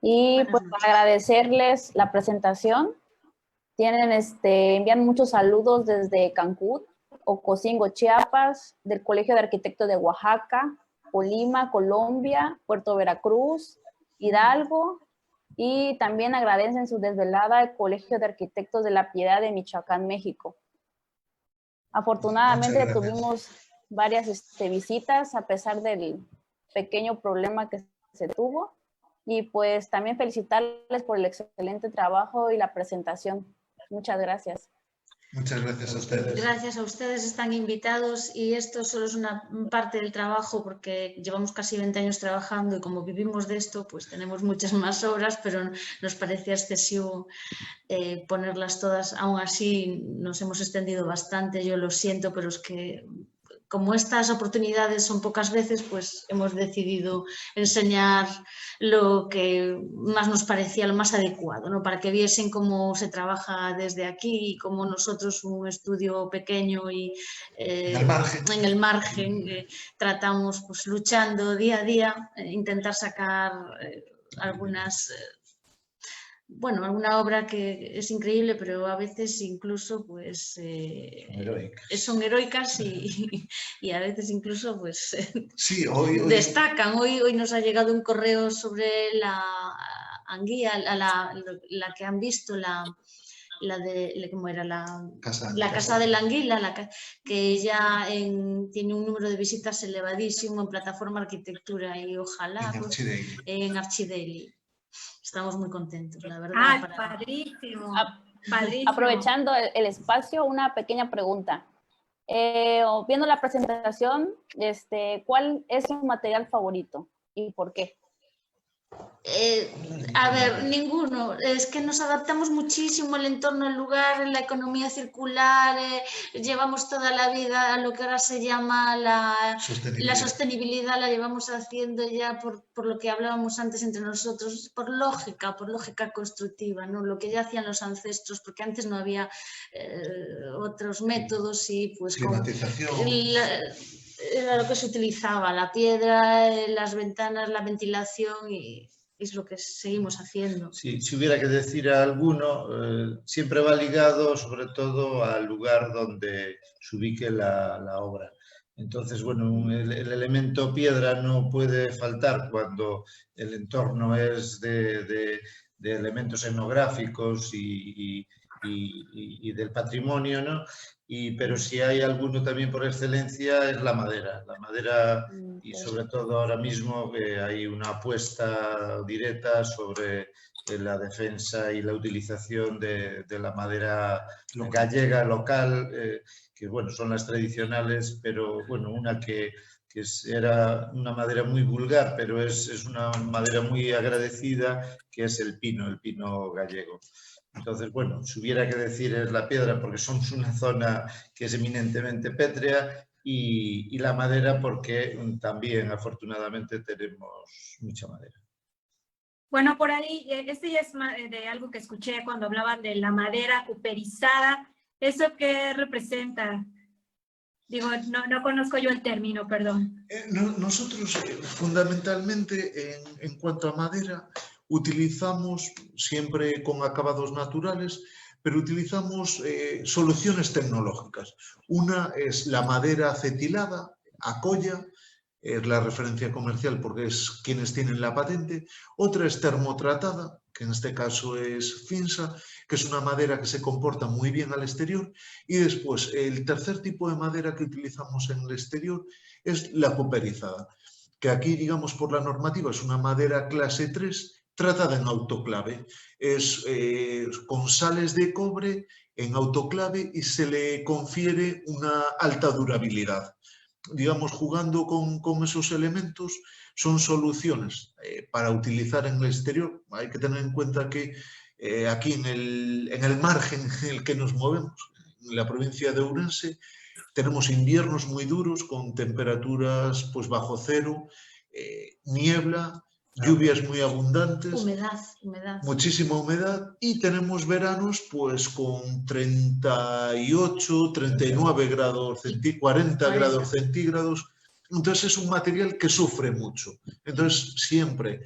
S6: Y pues agradecerles la presentación. Envían muchos saludos desde Cancún, Ocosingo, Chiapas, del Colegio de Arquitectos de Oaxaca, Colima, Colombia, Puerto Veracruz, Hidalgo, y también agradecen su desvelada al Colegio de Arquitectos de la Piedad de Michoacán, México. Afortunadamente tuvimos varias visitas a pesar del pequeño problema que se tuvo. Y pues también felicitarles por el excelente trabajo y la presentación. Muchas gracias.
S3: Muchas gracias a ustedes.
S1: Gracias a ustedes, están invitados y esto solo es una parte del trabajo porque llevamos casi 20 años trabajando y como vivimos de esto, pues tenemos muchas más horas, pero nos parecía excesivo ponerlas todas. Aún así nos hemos extendido bastante, yo lo siento, pero es que como estas oportunidades son pocas veces, pues hemos decidido enseñar lo que más nos parecía lo más adecuado, ¿no? Para que viesen cómo se trabaja desde aquí y cómo nosotros, un estudio pequeño y en el margen tratamos, pues luchando día a día, intentar sacar algunas... Bueno, alguna obra que es increíble, pero a veces incluso pues son heroicas y a veces incluso pues
S3: sí, hoy
S1: destacan. Hoy nos ha llegado un correo sobre la anguila, la que han visto, ¿cómo era? La Casa de la Anguila, que ya tiene un número de visitas elevadísimo en plataforma arquitectura y ojalá en Archideli. Estamos muy contentos, la verdad.
S5: Padrísimo.
S6: Aprovechando el espacio, una pequeña pregunta. Viendo la presentación, ¿cuál es su material favorito y por qué?
S1: A ver, ninguno. Es que nos adaptamos muchísimo al entorno, al lugar, la economía circular, llevamos toda la vida a lo que ahora se llama la sostenibilidad, la llevamos haciendo ya por lo que hablábamos antes entre nosotros, por lógica constructiva, ¿no? Lo que ya hacían los ancestros, porque antes no había otros métodos y pues
S3: climatización.
S1: Era lo que se utilizaba, la piedra, las ventanas, la ventilación y es lo que seguimos haciendo.
S2: Sí, si hubiera que decir a alguno, siempre va ligado sobre todo al lugar donde se ubique la obra. Entonces, bueno, el elemento piedra no puede faltar cuando el entorno es de elementos etnográficos y del patrimonio, ¿no? Pero si hay alguno también por excelencia es la madera y sobre todo ahora mismo que hay una apuesta directa sobre la defensa y la utilización de la madera gallega local, que bueno, son las tradicionales, pero bueno, una que era una madera muy vulgar, pero es una madera muy agradecida, que es el pino gallego. Entonces, bueno, si hubiera que decir es la piedra porque somos una zona que es eminentemente pétrea y la madera porque también afortunadamente tenemos mucha madera.
S5: Bueno, por ahí, ya es de algo que escuché cuando hablaban de la madera cooperizada. ¿Eso qué representa? Digo, no conozco yo el término, perdón.
S3: Nosotros fundamentalmente en cuanto a madera utilizamos siempre con acabados naturales, pero utilizamos soluciones tecnológicas. Una es la madera acetilada, Acoya, es la referencia comercial porque es quienes tienen la patente. Otra es termotratada, que en este caso es Finsa, que es una madera que se comporta muy bien al exterior. Y después, el tercer tipo de madera que utilizamos en el exterior es la cooperizada, que aquí, digamos, por la normativa es una madera clase 3, tratada en autoclave. Es con sales de cobre en autoclave y se le confiere una alta durabilidad. Digamos, jugando con esos elementos, son soluciones para utilizar en el exterior. Hay que tener en cuenta que aquí en el margen en el que nos movemos, en la provincia de Ourense, tenemos inviernos muy duros con temperaturas pues bajo cero, niebla, lluvias muy abundantes,
S1: humedad,
S3: muchísima humedad, y tenemos veranos pues con 38, 39 grados, 40 grados centígrados. Entonces es un material que sufre mucho. Entonces siempre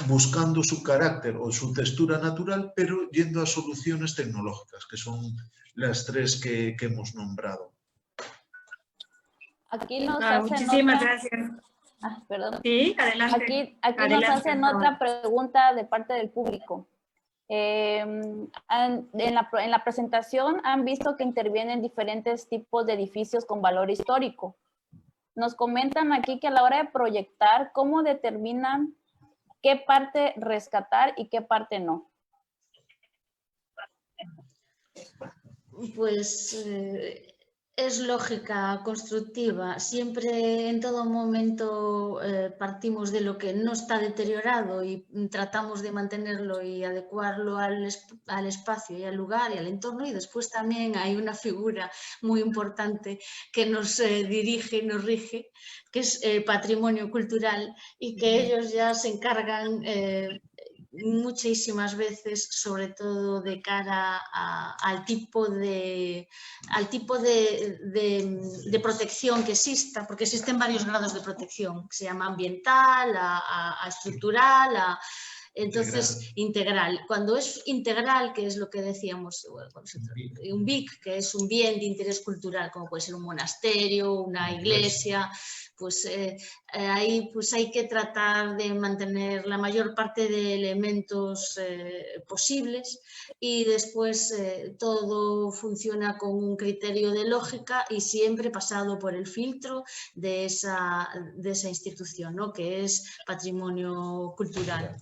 S3: buscando su carácter o su textura natural, pero yendo a soluciones tecnológicas, que son las tres que hemos nombrado.
S6: Aquí nos hacen
S5: muchísimas gracias.
S6: Perdón.
S5: Sí, adelante.
S6: Aquí
S5: adelante,
S6: nos hacen otra pregunta de parte del público. En la presentación han visto que intervienen diferentes tipos de edificios con valor histórico. Nos comentan aquí que a la hora de proyectar, ¿cómo determinan qué parte rescatar y qué parte no?
S1: Pues es lógica constructiva. Siempre, en todo momento, partimos de lo que no está deteriorado y tratamos de mantenerlo y adecuarlo al espacio y al lugar y al entorno. Y después también hay una figura muy importante que nos dirige y nos rige, que es patrimonio cultural, y que ellos ya se encargan muchísimas veces, sobre todo de cara al tipo de protección que exista, porque existen varios grados de protección, que se llama ambiental, a estructural, entonces integral. Cuando es integral, que es lo que decíamos, un BIC, que es un bien de interés cultural, como puede ser un monasterio, una iglesia, pues ahí pues hay que tratar de mantener la mayor parte de elementos posibles, y después todo funciona con un criterio de lógica y siempre pasado por el filtro de esa institución, ¿no?, que es patrimonio cultural.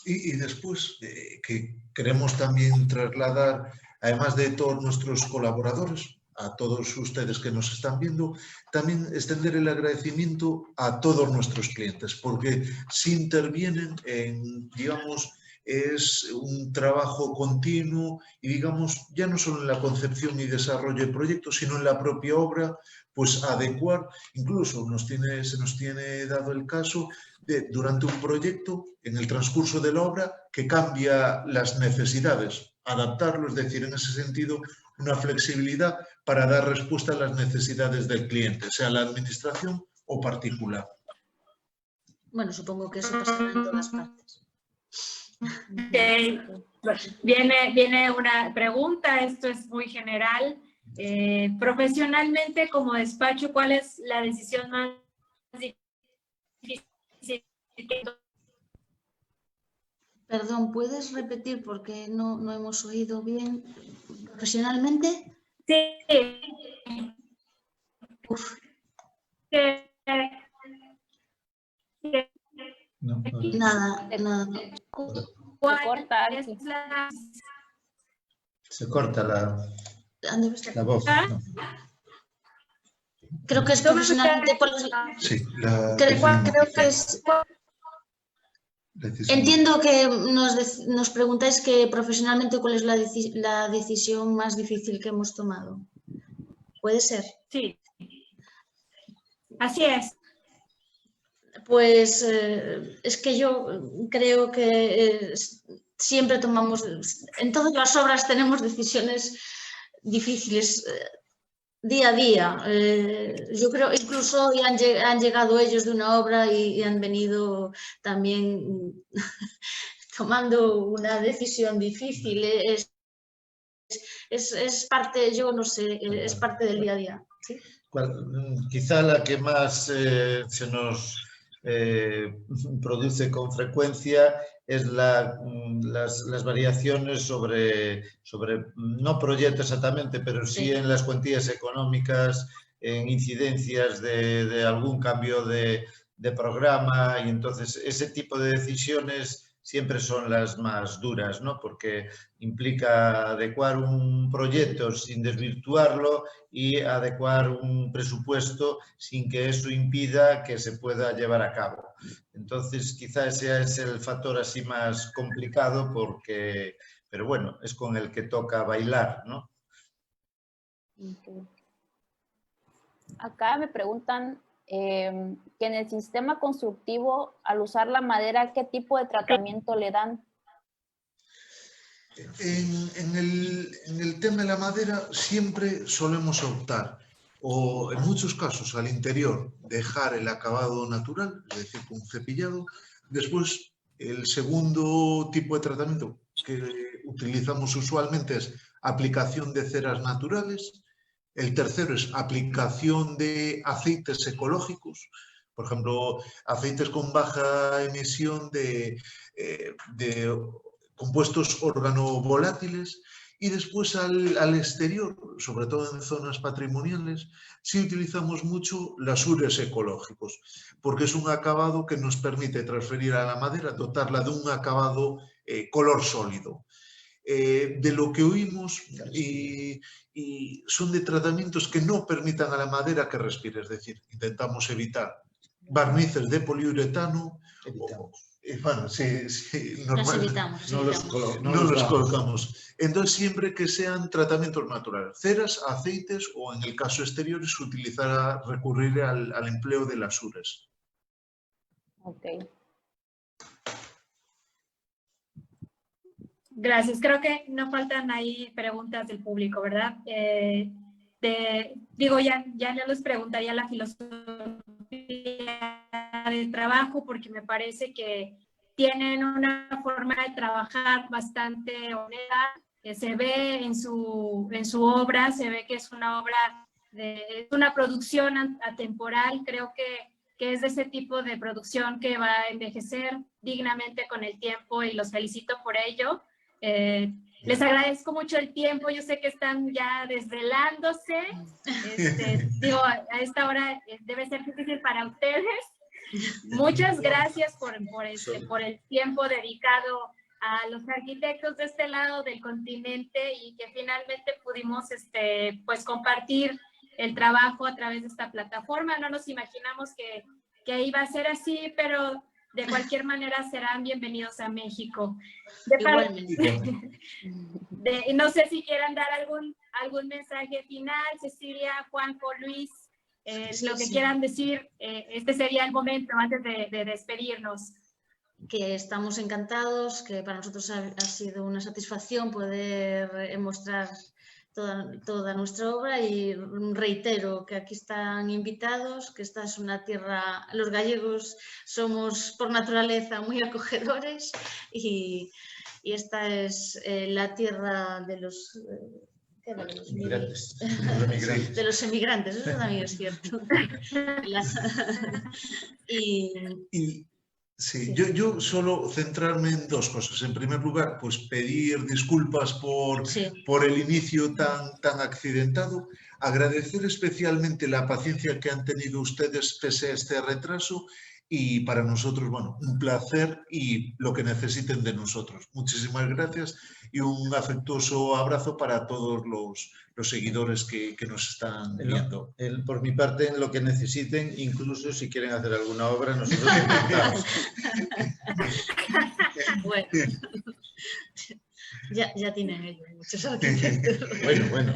S3: Y después que queremos también trasladar, además de todos nuestros colaboradores, a todos ustedes que nos están viendo, también extender el agradecimiento a todos nuestros clientes, porque si intervienen en, digamos, es un trabajo continuo y, digamos, ya no solo en la concepción y desarrollo de proyectos, sino en la propia obra, pues adecuar. Incluso se nos tiene dado el caso de, durante un proyecto, en el transcurso de la obra, que cambia las necesidades, adaptarlo, es decir, en ese sentido, una flexibilidad para dar respuesta a las necesidades del cliente, sea la administración o particular.
S1: Bueno, supongo que eso pasará en todas partes.
S5: Okay. Viene una pregunta, esto es muy general. Profesionalmente, como despacho, ¿cuál es la decisión más difícil?
S1: Perdón, ¿puedes repetir porque no hemos oído bien? ¿Profesionalmente?
S5: Sí.
S3: No.
S1: Nada.
S3: Se corta la voz. No.
S1: Creo que es profesionalmente.
S3: Sí,
S1: creo que es. Entiendo que nos preguntáis que profesionalmente cuál es la decisión más difícil que hemos tomado. ¿Puede ser?
S5: Sí. Así es.
S1: Pues es que yo creo que siempre tomamos, en todas las obras tenemos decisiones difíciles día a día. Yo creo incluso hoy han llegado ellos de una obra y han venido también tomando una decisión difícil. Es parte, yo no sé, es parte del día a día. ¿Sí?
S2: Quizá la que más se nos produce con frecuencia es las variaciones sobre, no proyecto exactamente, pero sí en las cuantías económicas, en incidencias de algún cambio de de programa, y entonces ese tipo de decisiones siempre son las más duras, ¿no? Porque implica adecuar un proyecto sin desvirtuarlo y adecuar un presupuesto sin que eso impida que se pueda llevar a cabo. Entonces, quizá ese es el factor así más complicado porque, pero bueno, es con el que toca bailar, ¿no?
S6: Okay. Acá me preguntan que en el sistema constructivo, al usar la madera, ¿qué tipo de tratamiento le dan?
S3: En el tema de la madera siempre solemos optar, o en muchos casos al interior, dejar el acabado natural, es decir, con cepillado. Después, el segundo tipo de tratamiento que utilizamos usualmente es aplicación de ceras naturales. El tercero es aplicación de aceites ecológicos, por ejemplo, aceites con baja emisión de compuestos organovolátiles. Y después al exterior, sobre todo en zonas patrimoniales, sí utilizamos mucho lasures ecológicos, porque es un acabado que nos permite transferir a la madera, dotarla de un acabado color sólido. De lo que oímos y son de tratamientos que no permitan a la madera que respire, es decir, intentamos evitar barnices de poliuretano. Bueno, sí, normal,
S1: no
S3: los colocamos. Entonces, siempre que sean tratamientos naturales, ceras, aceites o en el caso exterior se utilizará recurrir al empleo de lasures.
S6: Ok.
S5: Gracias. Creo que no faltan ahí preguntas del público, ¿verdad? Digo, ya les preguntaría la filosofía del trabajo, porque me parece que tienen una forma de trabajar bastante honesta. Se ve en su obra, se ve que es una obra, es una producción atemporal. Creo que es de ese tipo de producción que va a envejecer dignamente con el tiempo y los felicito por ello. Les agradezco mucho el tiempo, yo sé que están ya desvelándose, digo, a esta hora debe ser difícil para ustedes. Muchas gracias por el tiempo dedicado a los arquitectos de este lado del continente y que finalmente pudimos pues compartir el trabajo a través de esta plataforma. No nos imaginamos que iba a ser así, pero de cualquier manera serán bienvenidos a México. No sé si quieran dar algún mensaje final, Cecilia, Juanjo, Luis, lo que quieran decir. Este sería el momento antes de despedirnos.
S1: Que estamos encantados, que para nosotros ha sido una satisfacción poder mostrar toda nuestra obra, y reitero que aquí están invitados, que esta es una tierra, los gallegos somos por naturaleza muy acogedores y esta es la tierra de los... de los emigrantes, eso también es cierto.
S3: Sí, yo solo centrarme en dos cosas. En primer lugar, pues pedir disculpas por el inicio tan accidentado. Agradecer especialmente la paciencia que han tenido ustedes pese a este retraso. Y para nosotros, bueno, un placer y lo que necesiten de nosotros. Muchísimas gracias y un afectuoso abrazo para todos los seguidores que nos están viendo.
S2: Por mi parte, en lo que necesiten, incluso si quieren hacer alguna obra, nosotros intentamos.
S1: Bueno, ya tienen ellos muchos arquitectos.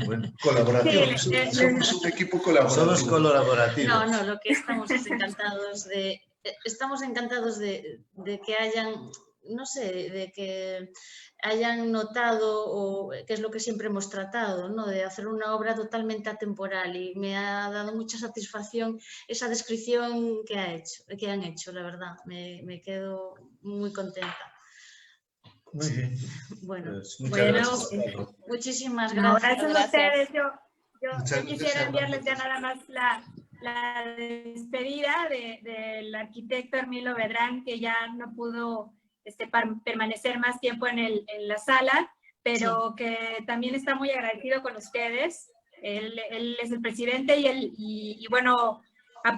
S2: Bueno.
S3: Colaboración. Somos un equipo colaborativo.
S2: Somos colaborativos.
S1: No, lo que estamos es encantados de... Estamos encantados de que hayan, no sé, de que hayan notado, o que es lo que siempre hemos tratado, ¿no? De hacer una obra totalmente atemporal, y me ha dado mucha satisfacción esa descripción que han hecho, la verdad. Me quedo muy contenta.
S2: Muy bien.
S1: Bueno,
S2: Gracias.
S1: Muchísimas gracias.
S5: Gracias a ustedes. Yo quisiera enviarles ya nada más la despedida del arquitecto Hermilo Bedrán, que ya no pudo permanecer más tiempo en la sala, pero que también está muy agradecido con ustedes. Él es el presidente y bueno,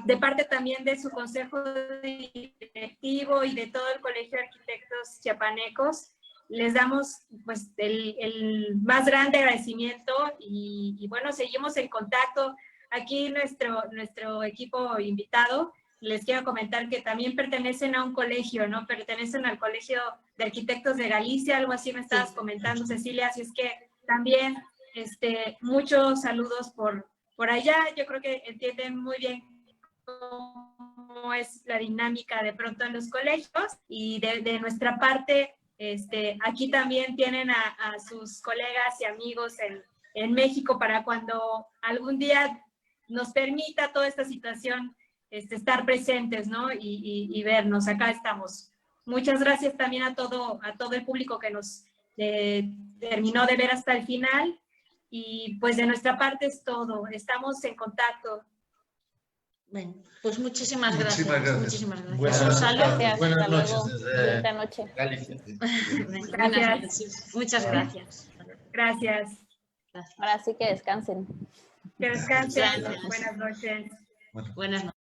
S5: de parte también de su consejo directivo y de todo el Colegio de Arquitectos Chiapanecos, les damos pues el más grande agradecimiento y bueno, seguimos en contacto. Aquí nuestro equipo invitado, les quiero comentar que también pertenecen a un colegio, ¿no? Pertenecen al Colegio de Arquitectos de Galicia, algo así me estabas comentando, Cecilia, así es que también muchos saludos por allá. Yo creo que entienden muy bien cómo es la dinámica de pronto en los colegios, y de nuestra parte, aquí también tienen a sus colegas y amigos en México para cuando algún día nos permita toda esta situación estar presentes, ¿no? Y vernos. Acá estamos. Muchas gracias también a todo el público que nos terminó de ver hasta el final, y pues de nuestra parte es todo. Estamos en contacto.
S1: Bueno, pues muchísimas gracias. Muchísimas gracias.
S3: Buenas,
S6: Gracias.
S3: buenas
S6: Hasta
S3: noches
S6: luego.
S3: desde
S6: Bonita noche.
S3: Galicia.
S1: Buenas noches. Muchas gracias.
S5: Gracias.
S6: Ahora sí que descansen.
S5: Que descansen.
S1: Gracias.
S5: Buenas noches.
S1: Buenas noches.